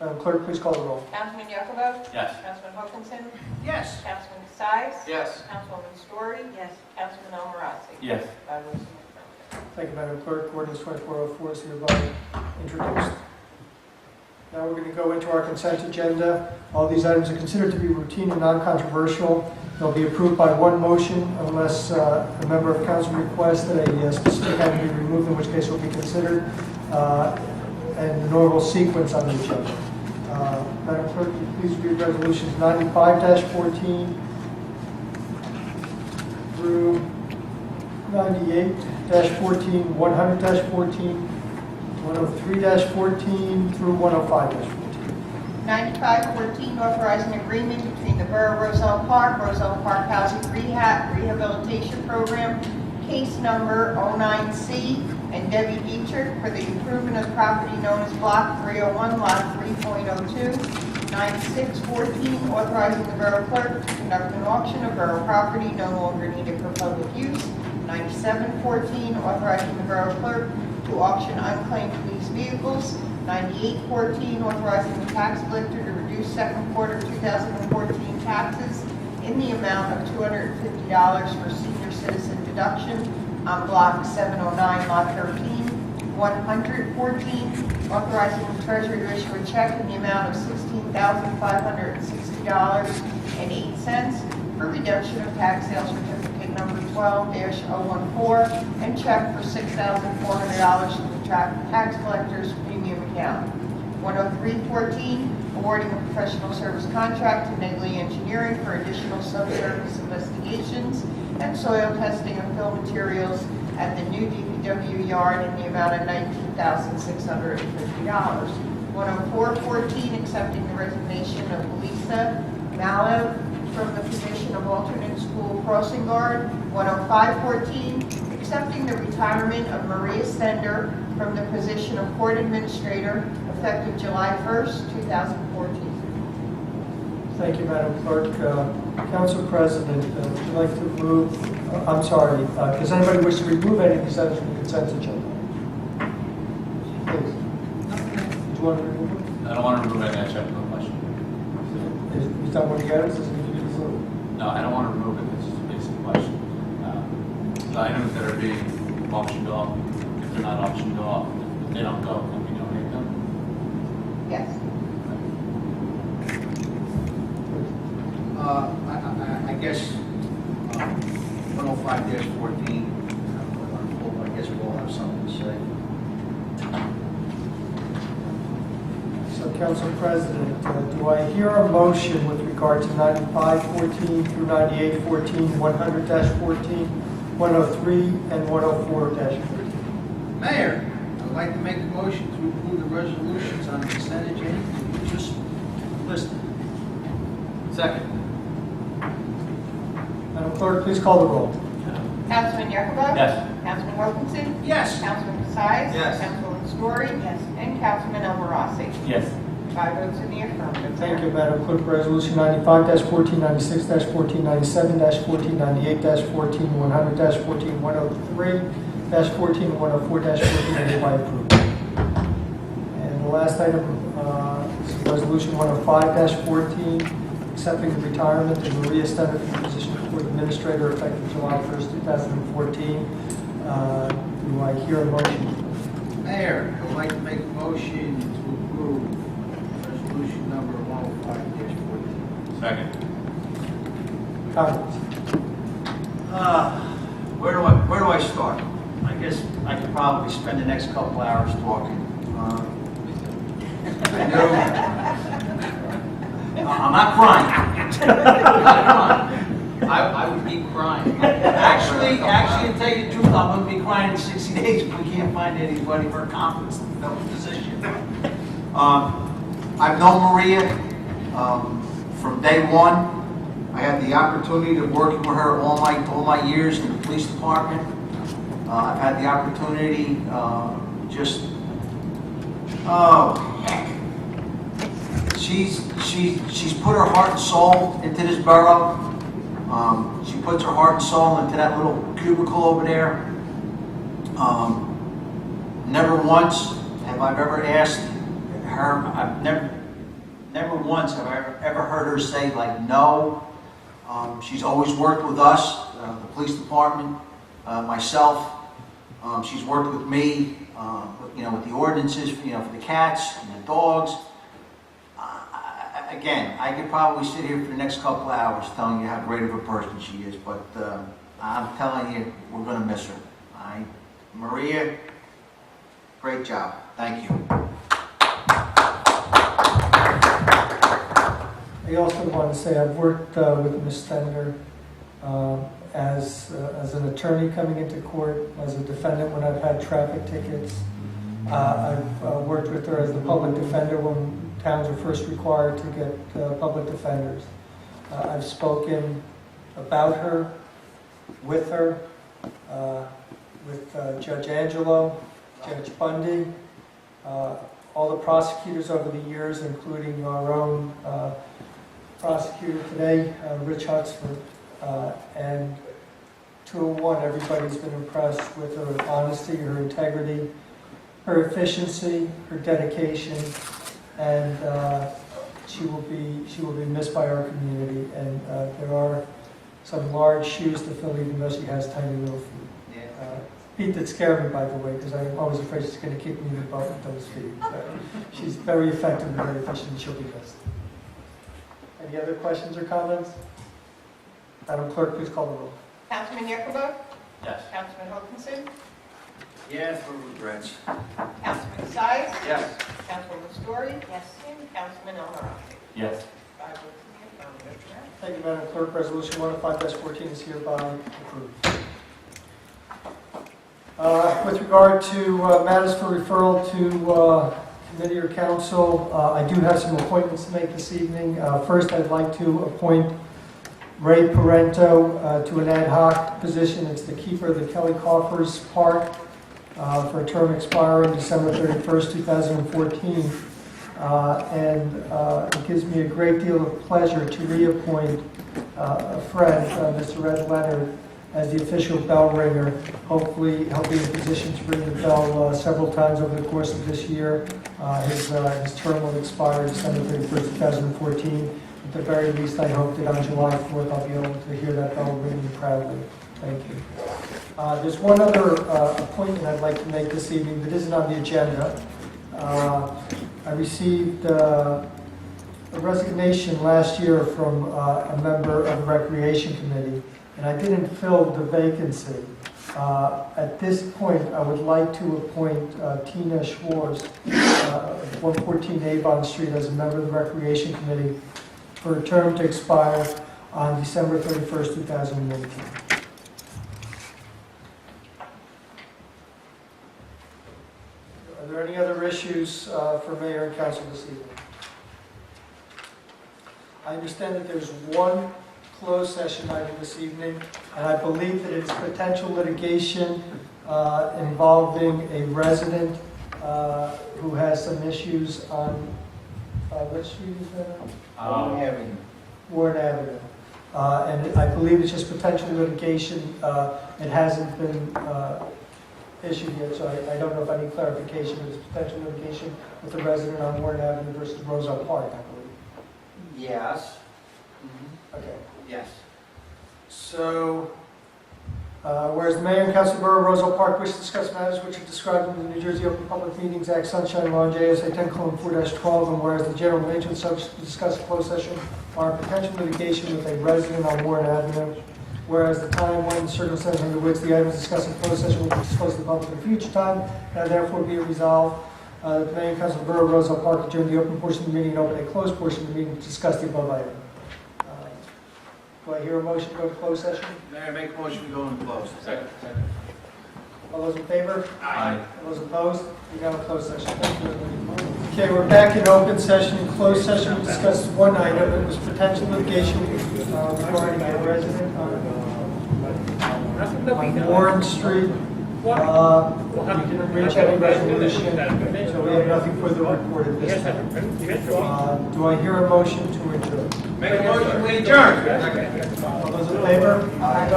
Madam Clerk, please call the roll. Councilman Yakovo? Yes. Councilman Hutchinson? Yes. Councilman Casais? Yes. Councilwoman Story? Yes. Councilman El Marazzi? Yes. Five votes in the affirmative. Thank you, Madam Clerk. Ordinance 2404 is hereby introduced. Now we're going to go into our consent agenda. All these items are considered to be routine and non-controversial. They'll be approved by one motion unless a member of council requests that a specific item be removed, in which case it will be considered, and the normal sequence on the agenda. Madam Clerk, will you please read resolutions 95-14 through 98-14, 100-14, 103-14 through 105-14. 9514, authorizing agreement between the Borough of Roselle Park Housing Rehabilitation Program, case number 09C and Debbie Dietrich for the improvement of the property known as Block 301, Lot 3.02, 9614, authorizing the Borough Clerk to conduct an auction of borough property no longer needed for public use, 9714, authorizing the Borough Clerk to auction unclaimed police vehicles, 9814, authorizing the tax collector to reduce second quarter 2014 taxes in the amount of $250 for senior citizen deduction on Block 709, Lot 13. 114, authorizing the treasurer to issue a check in the amount of $16,560.08 for redemption of tax sale certificate number 12-014 and check for $6,400 to the tax collector's premium account. 10314, awarding a professional service contract to Negley Engineering for additional subsurface investigations and soil testing of fill materials at the new DPW yard in the amount of $19,650. 10414, accepting the resignation of Lisa Malev from the position of alternate school crossing guard. 10514, accepting the retirement of Maria Stender from the position of court administrator effective July 1st, 2014. Thank you, Madam Clerk. Council President, would you like to move, I'm sorry, does anybody wish to remove any of these items from the consent agenda? Please. Do you want to remove them? I don't want to remove any, I checked the question. Is that what you got? Does it need to be removed? No, I don't want to remove it, it's just a basic question. The items that are being auctioned off, if they're not auctioned off, if they don't go, can we donate them? Yes. I guess 105-14, I guess we'll have something to say. So, Council President, do I hear a motion with regard to 9514 through 9814, 100-14, 103, and 104-14? Mayor, I'd like to make a motion to approve the resolutions on the consent agenda you just listed. Second. Madam Clerk, please call the roll. Councilman Yurkovich? Yes. Councilman Wilkinson? Yes. Councilman Casais? Yes. Councilman Story? Yes. And Councilman El Marassi? Yes. 5 votes in the affirmative. Thank you, Madam Clerk. Resolution 95-14, 96-14, 97-14, 98-14, 100-14, 103-14, and 104-14 are hereby approved. And the last item is Resolution 105-14, accepting the retirement of Maria Stender from the position of court administrator effective July 1st, 2014. Do I hear a motion? Mayor, I would like to make a motion to approve resolution number 105-14. Second. Comments? Where do I start? I guess I could probably spend the next couple hours talking. I know. I'm not crying. I would be crying. Actually, to tell you the truth, I'm going to be crying in 60 days if we can't find anybody for a competence to fill the position. I've known Maria from day one. I had the opportunity of working with her all my years in the police department. I've had the opportunity heck. She's put her heart and soul into this borough. She puts her heart and soul into that little cubicle over there. Never once have I ever asked her. I've never once have I ever heard her say like no. She's always worked with us, the police department, myself. She's worked with me, with the ordinances, for the cats and the dogs. Again, I could probably sit here for the next couple of hours telling you how great of a person she is, but I'm telling you, we're going to miss her. Maria, great job. Thank you. I also want to say I've worked with Ms. Stender as an attorney coming into court, as a defendant when I've had traffic tickets. I've worked with her as the public defender when towns are first required to get public defenders. I've spoken about her, with her, with Judge Angelo, Judge Bundy, all the prosecutors over the years, including our own prosecutor today, Rich Hutsford, and 201, everybody's been impressed with her honesty, her integrity, her efficiency, her dedication, and she will be missed by our community. And there are some large shoes to fill, even though she has tiny little feet. Feet that scare me, by the way, because I'm always afraid she's going to kick me in the butt with those feet. But she's very effective and very efficient, and she'll be missed. Any other questions or comments? Madam Clerk, please call the roll. Councilman Yurko? Yes. Councilman Wilkinson? Yes, for regrets. Councilman Sines? Yes. Councilwoman Story? Yes. And Councilman El Narafi? Yes. 5 votes in the affirmative, Mr. Mayor. Thank you, Madam Clerk. Resolution 105-14 is hereby approved. With regard to matters for referral to committee or council, I do have some appointments to make this evening. First, I'd like to appoint Ray Parento to an ad hoc position. It's the keeper of the Kelly Coffers Park for a term expiring December 31st, 2014. And it gives me a great deal of pleasure to reappoint a friend, Mr. Red Leonard, as the official bell ringer. Hopefully, he'll be in a position to ring the bell several times over the course of this year. His term will expire December 31st, 2014. At the very least, I hope that on July 4th, I'll be able to hear that bell ringing proudly. Thank you. There's one other appointment I'd like to make this evening that isn't on the agenda. I received a resignation last year from a member of the Recreation Committee, and I didn't fill the vacancy. At this point, I would like to appoint Tina Schwartz, 114 Avon Street, as a member of the Recreation Committee for a term to expire on December 31st, 2018. Are there any other issues for Mayor and Council this evening? I understand that there's one closed session item this evening, and I believe that it's potential litigation involving a resident who has some issues on, which street is that? Warren Avenue. And I believe it's just potential litigation. It hasn't been issued yet, so I don't know if I need clarification. It's potential litigation with the resident on Warren Avenue versus Roselle Park, I believe. Yes. Okay. Yes. So, whereas the Mayor and Council of Borough of Roselle Park wish to discuss matters which are described in the New Jersey Open Public Meetings Act, Sunshine Law, JSA 10:4-12, and whereas the general nature of the subject to discuss in closed session are potential litigation with a resident on Warren Avenue, whereas the time when circumstances under which the items discussed in closed session will be disclosed to the public at a future time, now therefore be it resolved that the Mayor and Council of Borough of Roselle Park adjourn the open portion of the meeting and open a closed portion of the meeting to discuss the above item. Do I hear a motion to go to closed session? Mayor, make a motion to go into closed. Second. All those in favor? Aye. All those opposed? We now in closed session. Thank you. Okay, we're back in open session. In closed session, we discussed one item. It was potential litigation regarding a resident on Warren Street. We didn't reach any resolution, so we have nothing further to report at this time. Do I hear a motion to adjourn? Make a motion, we adjourn. All those in favor? Aye.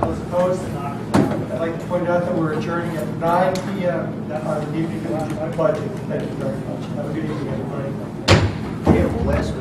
All those opposed? I'd like to point out that we're adjourning at 9 p.m. on the evening of the budget. Thank you very much. Have a good evening, everybody. Yeah, well, last